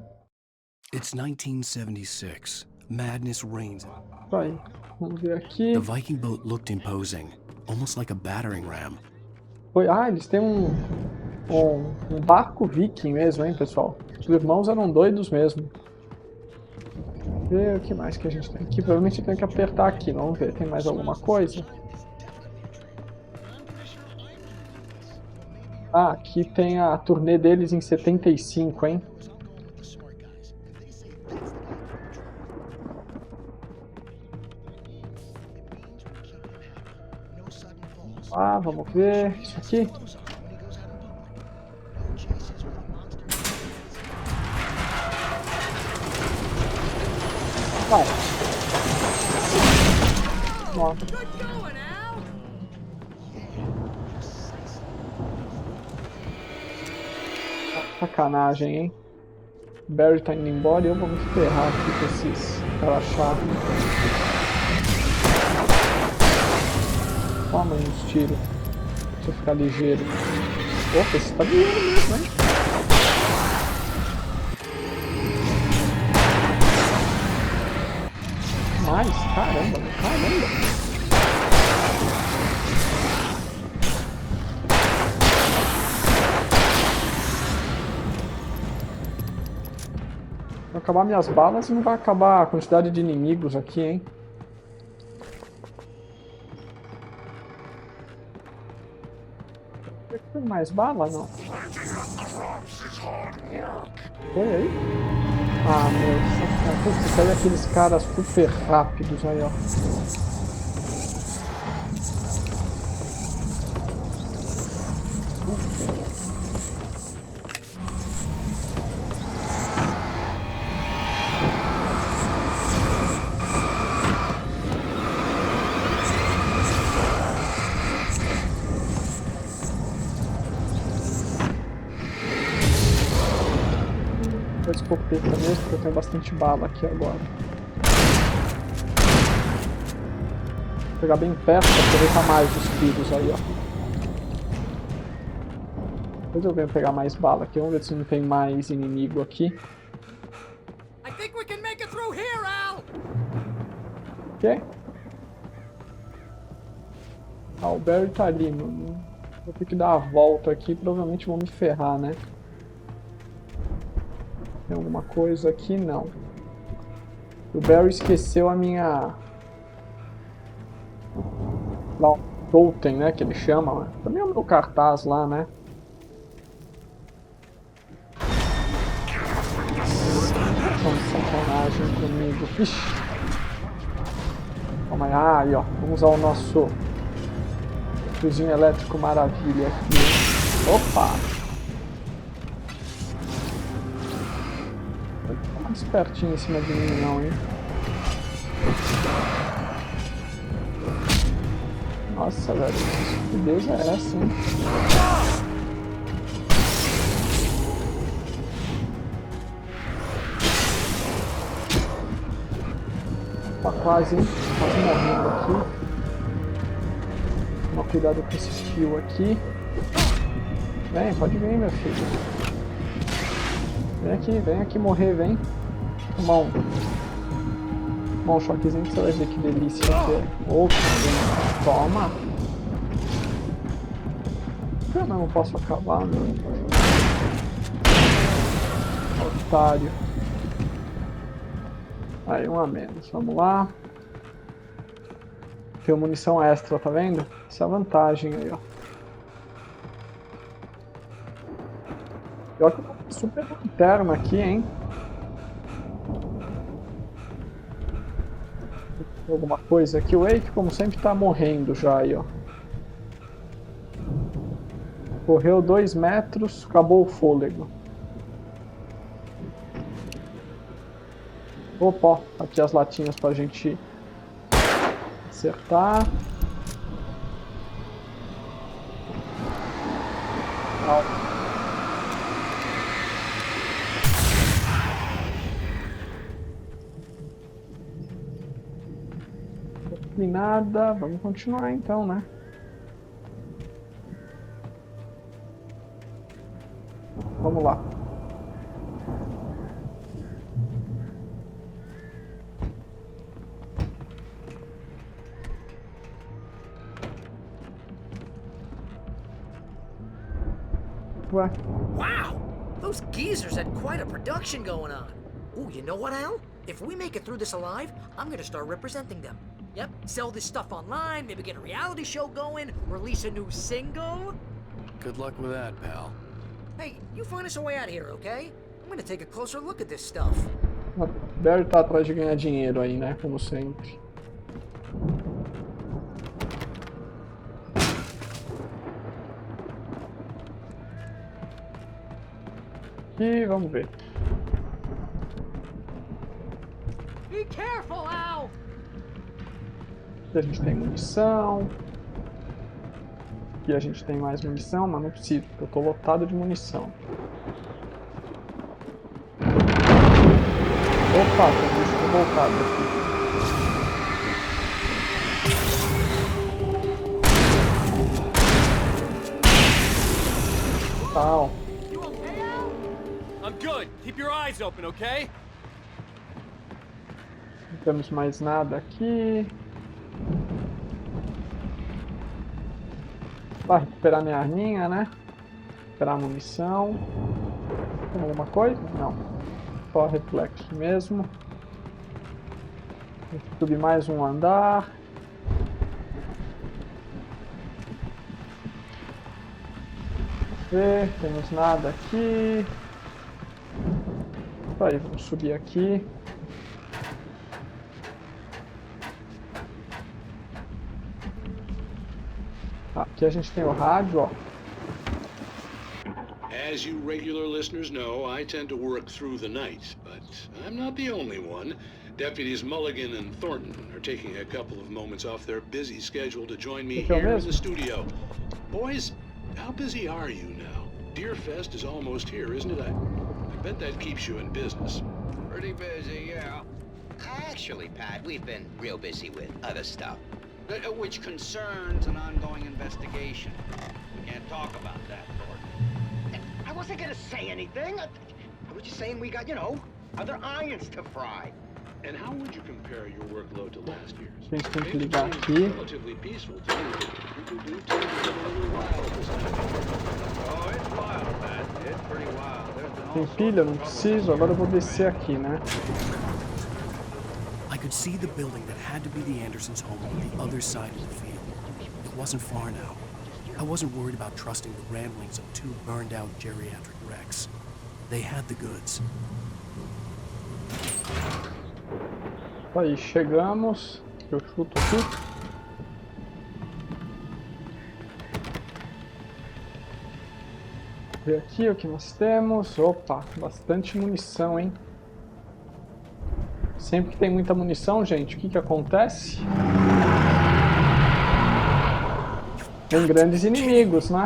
It's 1976. Madness reigns. Vai, vamos ver aqui. The Viking boat looked imposing, almost like a battering ram. Ah, eles têm um barco viking mesmo, hein, pessoal? Os irmãos eram doidos mesmo. Vamos ver o que mais que a gente tem aqui. Provavelmente tem que apertar aqui. Vamos ver, tem mais alguma coisa? Ah, aqui tem a turnê deles em 75, hein? Ah, vamos ver. Isso aqui. Vai. Ó. Sacanagem, hein? Barry tá indo embora e eu vou me ferrar aqui com esses caras chatos. Toma aí uns tiros. Deixa eu ficar ligeiro. Opa, esse tá ligeiro mesmo, hein? Mais, caramba, caramba. Vai acabar minhas balas e não vai acabar a quantidade de inimigos aqui, hein? Tem mais bala, não? Foi aí? Ah, meu. Putz, isso aí é aqueles caras super rápidos aí, ó. Escopeta mesmo, porque eu tenho bastante bala aqui agora. Vou pegar bem perto para aproveitar mais os tiros aí, ó. Depois eu venho pegar mais bala aqui, vamos ver se não tem mais inimigo aqui. Ok? Ah, o Barry tá ali, mano. Vou ter que dar a volta aqui, provavelmente vão me ferrar, né? Tem alguma coisa aqui? Não. O Barry esqueceu a minha... Lá, o totem, né? Que ele chama. Também é o meu cartaz lá, né? Sacanagem comigo. Ixi. Calma aí. Ah, aí, ó. Vamos usar o nosso... fiozinho elétrico maravilha aqui. Opa! Espertinho em cima de mim não, hein? Nossa, velho, que estupidez é essa, hein? Tá quase, hein? Quase morrendo aqui. Toma cuidado com esse fio aqui. Vem, pode vir, meu filho. Vem aqui morrer, vem. Tomar um choquezinho que você vai ver que delícia que é. Opa, toma. Eu não posso acabar, meu. Otário. Aí, um a menos. Vamos lá. Tem munição extra, tá vendo? Essa é a vantagem aí, ó. Pior que eu tô com super lanterna aqui, hein? Alguma coisa aqui. O Wake, como sempre, tá morrendo já aí, ó. Correu 2 metros, acabou o fôlego. Opa, ó, aqui as latinhas pra gente acertar. Nada, vamos continuar então, né? Vamos lá. Ué. Wow! Those geezers had quite a production going on. Ooh, you know what, Al? If we make it through this alive, I'm gonna start representing them. Yep, sell this stuff online, maybe get a reality show going, release a new single. Good luck with that, pal. Hey, you find us a way out of here, okay? I'm gonna take a closer look at this stuff. O Barry tá atrás de ganhar dinheiro aí, né? Como sempre. E vamos ver. Be careful, Al! Aqui a gente tem munição. Aqui a gente tem mais munição, mas não preciso, porque eu tô lotado de munição. Opa, tem um bicho revoltado aqui. Tal. I'm good. Keep your eyes open, okay? Não temos mais nada aqui. Vai recuperar minha arminha, né? Recuperar a munição. Tem alguma coisa? Não. Só reflexo mesmo. Vou subir mais um andar. ver, temos nada aqui. Aí, vamos subir aqui. Aqui a gente tem o rádio, ó. As you regular listeners know, I tend to work through the night, but I'm not the only one. Deputies Mulligan and Thornton are taking a couple of moments off their busy schedule to join me here in the studio. Boys, how busy are you now? Deerfest is almost here, isn't it? I bet that keeps you in business. Pretty busy, yeah. Actually, Pat, we've been real busy with other stuff. Which concerns an ongoing investigation. We can't talk about that, Thornton. I wasn't gonna say anything. I was just saying we got, other irons to fry. And how would you compare your workload to last year's? A gente tem que ligar aqui. Relatively peaceful to me, but people do tend to get a little wild this time. Oh, it's wild, Pat. It's pretty wild. Tem pilha? Não preciso. Agora eu vou descer aqui, né? I could see the building that had to be the Andersons' home on the other side of the field. It wasn't far now. I wasn't worried about trusting the ramblings of two burned-out geriatric wrecks. They had the goods. Aí, chegamos. Eu chuto aqui. Ver aqui o que nós temos. Opa, bastante munição, hein? Sempre que tem muita munição, gente, o que acontece? Tem grandes inimigos, né?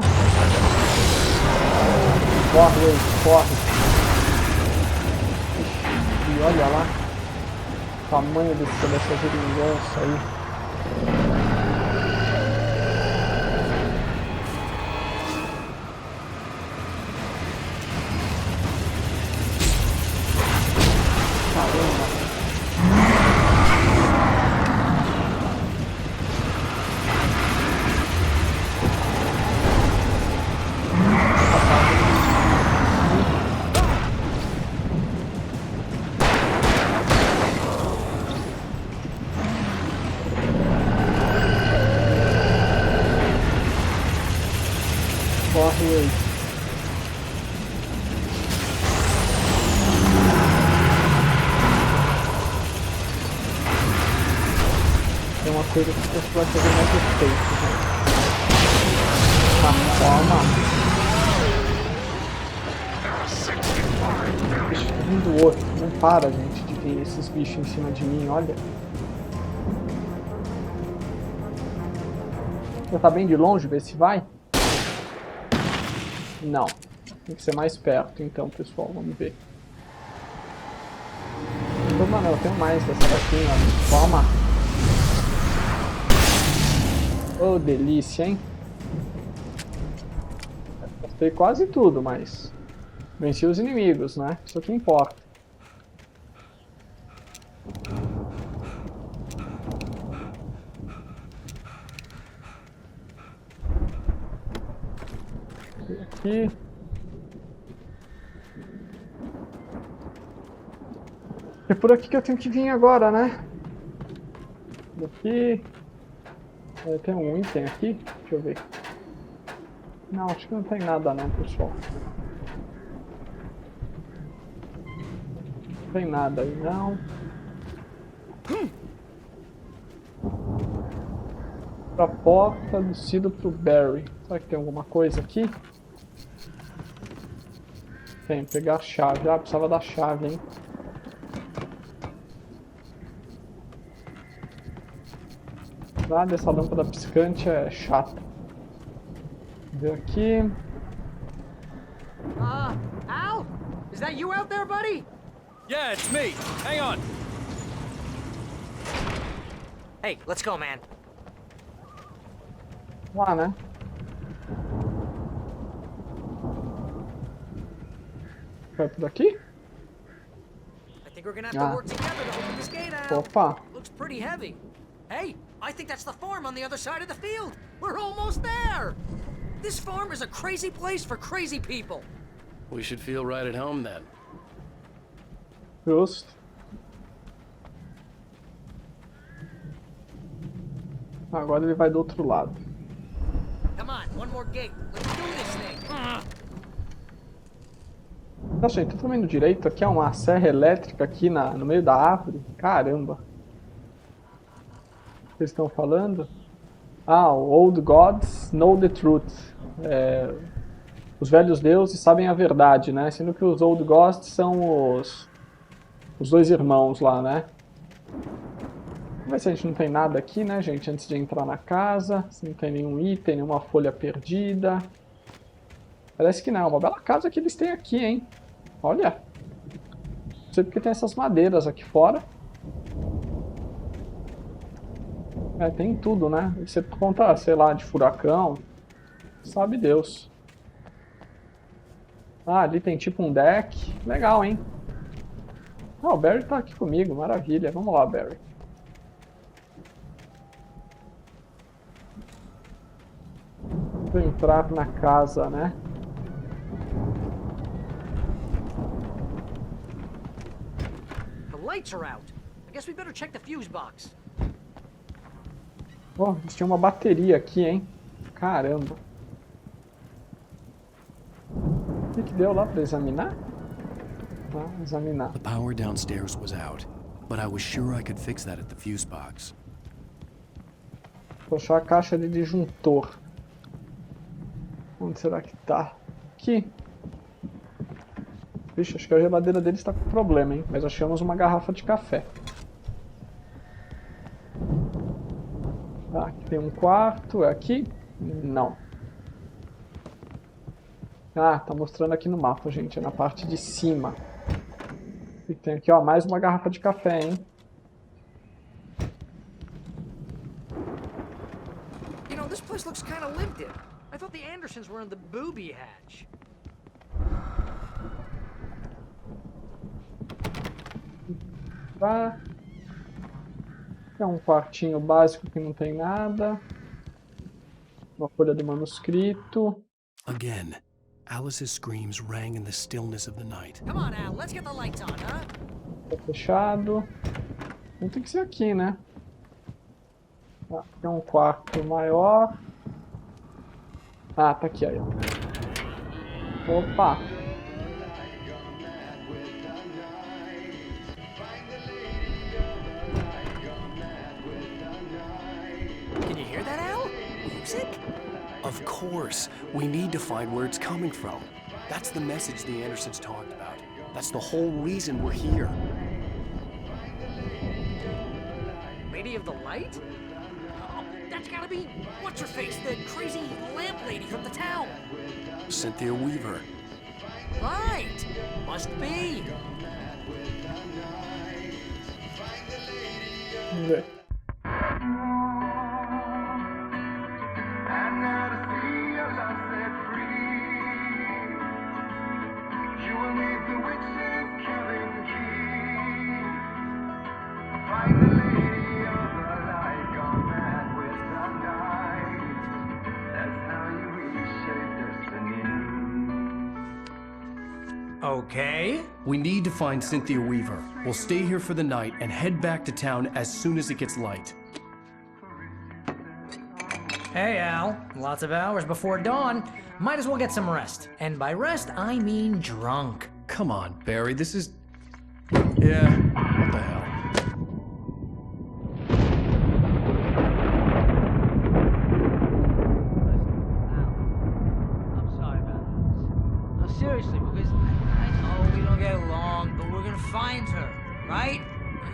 Corre aí, corre. E olha lá o tamanho dessa geringonça aí. Coisa que você vai fazer mais efeito, gente. Toma. Bicho, um do outro. Não para, gente, de ter esses bichos em cima de mim, olha. Já tá bem de longe, ver se vai? Não. Tem que ser mais perto, então, pessoal. Vamos ver. Então, mano, eu tenho mais dessa daqui, ó. Toma. Oh, delícia, hein? Gastei quase tudo, mas venci os inimigos, né? Isso que importa. Aqui. É por aqui que eu tenho que vir agora, né? Aqui. Tem um item aqui? Deixa eu ver. Não, acho que não tem nada não, pessoal. Não tem nada aí não. Pra porta, descido pro Barry. Será que tem alguma coisa aqui? Tem, pegar a chave. Ah, precisava da chave, hein? Dessa lâmpada piscante é chata. Ver aqui. Al? Is that you out there, buddy? Yeah, it's me. Hang on. Hey, let's go, man. Lá, né? Vai por aqui? I think we're gonna have to work together to open this gate, Al. Opa. Looks pretty heavy. Hey, I think that's the farm on the other side of the field. We're almost there. This farm is a crazy place for crazy people. We should feel right at home then. Justo. Agora ele vai do outro lado. Come on, one more gate. Let's do this thing. Nossa, gente, tô vendo direito. Aqui é uma serra elétrica aqui no meio da árvore. Caramba. O que eles estão falando? Ah, o Old Gods Know the Truth. Os velhos deuses sabem a verdade, né? Sendo que os Old Gods são os dois irmãos lá, né? Vamos ver se a gente não tem nada aqui, né, gente? Antes de entrar na casa. Se não tem nenhum item, nenhuma folha perdida. Parece que não. Uma bela casa que eles têm aqui, hein? Olha. Não sei porque tem essas madeiras aqui fora. Tem tudo, né? Deve ser por conta, sei lá, de furacão. Sabe Deus. Ah, ali tem tipo um deck. Legal, hein? Ah, o Barry tá aqui comigo. Maravilha. Vamos lá, Barry. Vou entrar na casa, né? The lights are out. I guess we better check the fuse box. Oh, eles tinham uma bateria aqui, hein? Caramba. O que deu lá pra examinar? Ah, examinar. The power downstairs was out, but I was sure I could fix that at the fuse box. Vou achar a caixa de disjuntor. Onde será que tá? Aqui. Vixe, acho que a geladeira deles tá com problema, hein? Mas achamos uma garrafa de café. Ah, aqui tem um quarto. É aqui? Não. Ah, tá mostrando aqui no mapa, gente. É na parte de cima. E tem aqui, ó, mais uma garrafa de café, hein? You know, this place looks kind of lived in. I thought the Andersons were in the booby hatch. Tá. É um quartinho básico que não tem nada. Uma folha de manuscrito. Again, Alice's screams rang in the stillness of the night. Come on, Al, let's get the lights on, huh? Tá fechado. Não tem que ser aqui, né? Ah, é um quarto maior. Ah, tá aqui aí. Opa! Can you hear that, Al? Music? Of course. We need to find where it's coming from. That's the message the Andersons talked about. That's the whole reason we're here. Lady of the Light? Oh, that's gotta be what's-her-face, the crazy lamp lady from the town. Cynthia Weaver. Right. Must be. Vamos ver. Okay. We need to find Cynthia Weaver. We'll stay here for the night and head back to town as soon as it gets light. Hey, Al. Lots of hours before dawn. Might as well get some rest. And by rest, I mean drunk. Come on, Barry, this is... Yeah, what the hell? I'm sorry about this. No, seriously, because I know we don't get along, but we're gonna find her, right?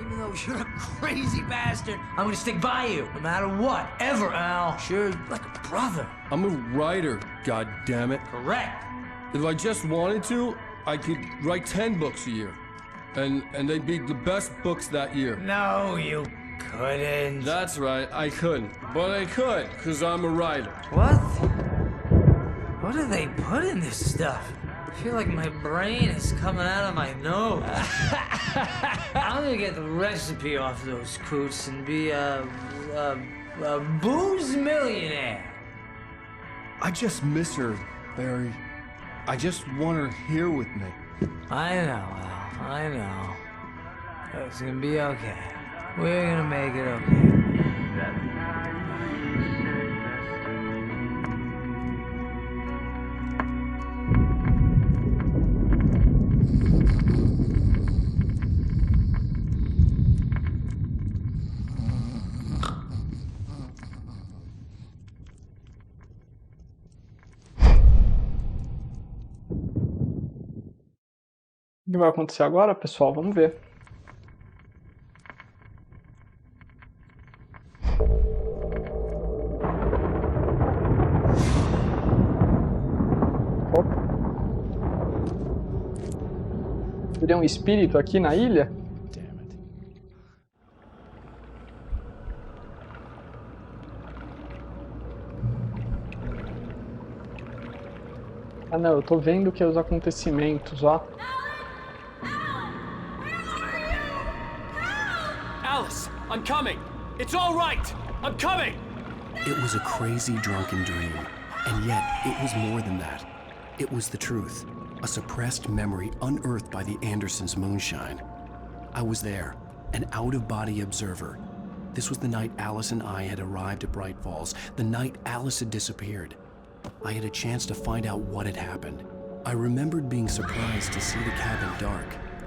Even though you're a crazy bastard, I'm gonna stick by you, no matter what, ever, Al. Sure, like a brother. I'm a writer, goddammit. Correct. If I just wanted to, I could write 10 books a year. And they'd be the best books that year. No, you couldn't. That's right, I couldn't. But I could, because I'm a writer. What? What do they put in this stuff? I feel like my brain is coming out of my nose. I'm gonna get the recipe off those coots and be a booze millionaire. I just miss her, Barry. I just want her here with me. I know, Al. I know. It's gonna be okay. We're gonna make it okay. O que vai acontecer agora, pessoal? Vamos ver. Teria um espírito aqui na ilha? Ah não, eu tô vendo que é os acontecimentos, ó. Alice, I'm coming. It's all right. I'm coming. It was a crazy drunken dream, and yet it was more than that. It was the truth, a suppressed memory unearthed by the Andersons' moonshine. I was there, an out-of-body observer. This was the night Alice and I had arrived at Bright Falls, the night Alice had disappeared. I had a chance to find out what had happened. I remembered being surprised to see the cabin dark.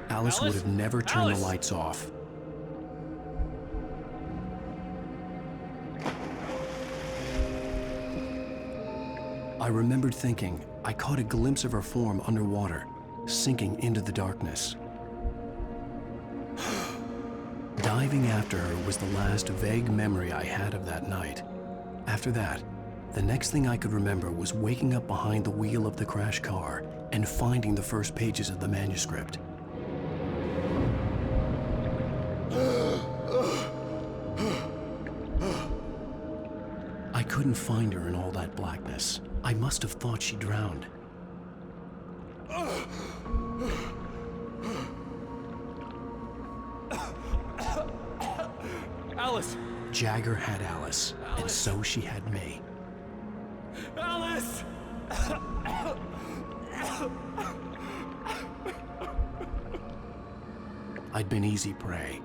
Alice would have never turned the lights off. I remembered thinking I caught a glimpse of her form underwater, sinking into the darkness. Diving after her was the last vague memory I had of that night. After that, the next thing I could remember was waking up behind the wheel of the crashed car and finding the first pages of the manuscript. I couldn't find her in all that blackness. I must have thought she drowned. Alice! Jagger had Alice, and so she had me. Alice! I'd been easy prey.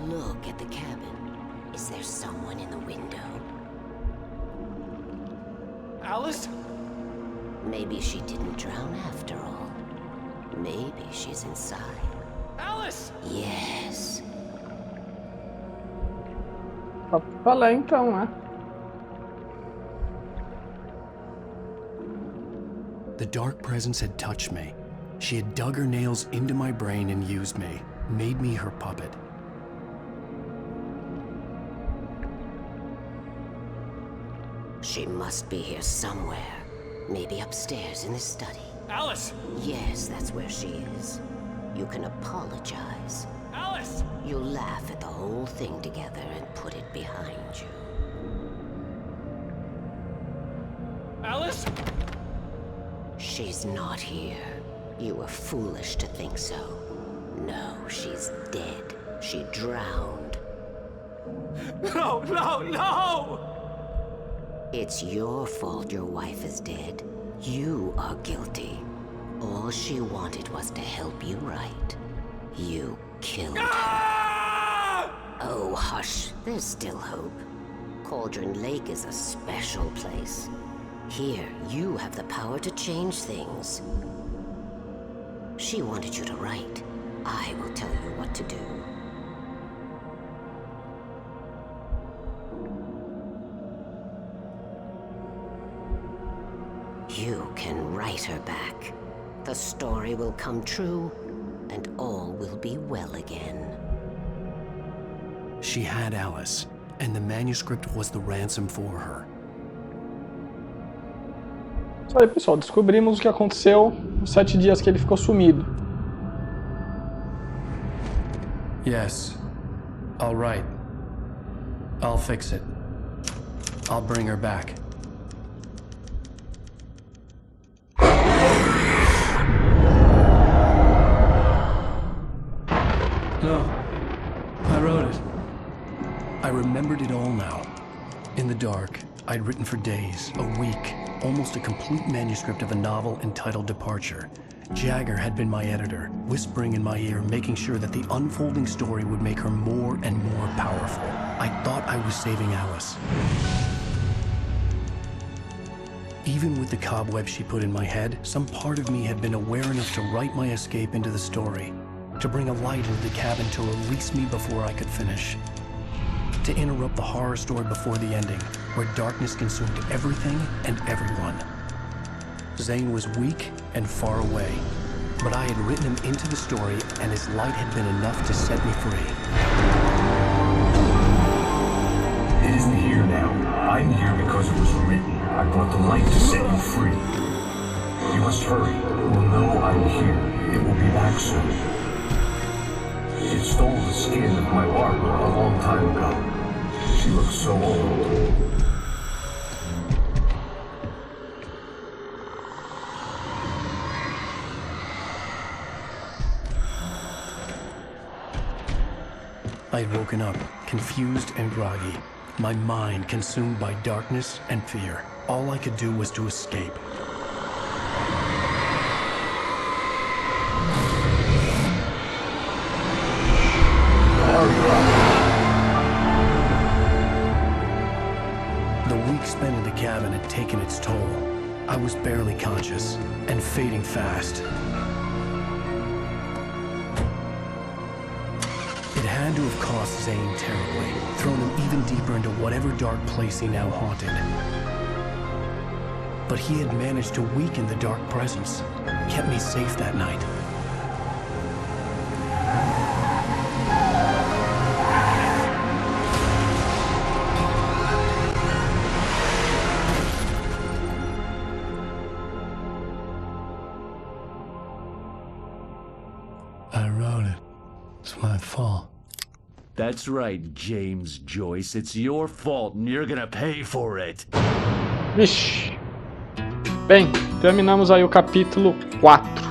Look at the cabin. Is there someone in the window? Alice? Maybe she didn't drown after all. Maybe she's inside. Alice! Yes. Falei então, né? The dark presence had touched me. She had dug her nails into my brain and used me, made me her puppet. She must be here somewhere. Maybe upstairs in the study. Alice! Yes, that's where she is. You can apologize. Alice! You'll laugh at the whole thing together and put it behind you. Alice? She's not here. You were foolish to think so. No, she's dead. She drowned. No, no, no! It's your fault your wife is dead. You are guilty. All she wanted was to help you right. You killed her. Oh, hush. There's still hope. Cauldron Lake is a special place. Here, you have the power to change things. She wanted you to write. I will tell you what to do. You can write her back. The story will come true, and all will be well again. She had Alice, and the manuscript was the ransom for her. Isso aí, pessoal. Descobrimos o que aconteceu nos 7 dias que ele ficou sumido. Yes. All right. I'll fix it. I'll bring her back. No. I wrote it. I remembered it all now. In the dark, I'd written for days, a week, almost a complete manuscript of a novel entitled Departure. Jagger had been my editor, whispering in my ear, making sure that the unfolding story would make her more and more powerful. I thought I was saving Alice. Even with the cobwebs she put in my head, some part of me had been aware enough to write my escape into the story, to bring a light into the cabin to release me before I could finish, to interrupt the horror story before the ending, where darkness consumed everything and everyone. Zane was weak and far away. But I had written him into the story, and his light had been enough to set me free. It isn't here now. I'm here because it was written. I brought the light to set you free. You must hurry. It will know I'm here. It will be back soon. It stole the skin of my Barbara a long time ago. She looks so old. I had woken up, confused and groggy, my mind consumed by darkness and fear. All I could do was to escape. The week spent in the cabin had taken its toll. I was barely conscious and fading fast. It had to have cost Zane terribly, thrown him even deeper into whatever dark place he now haunted. But he had managed to weaken the dark presence, kept me safe that night. I wrote it. It's my fault. That's right, James Joyce. It's your fault and you're gonna pay for it. Vixe. Bem, terminamos aí o capítulo 4.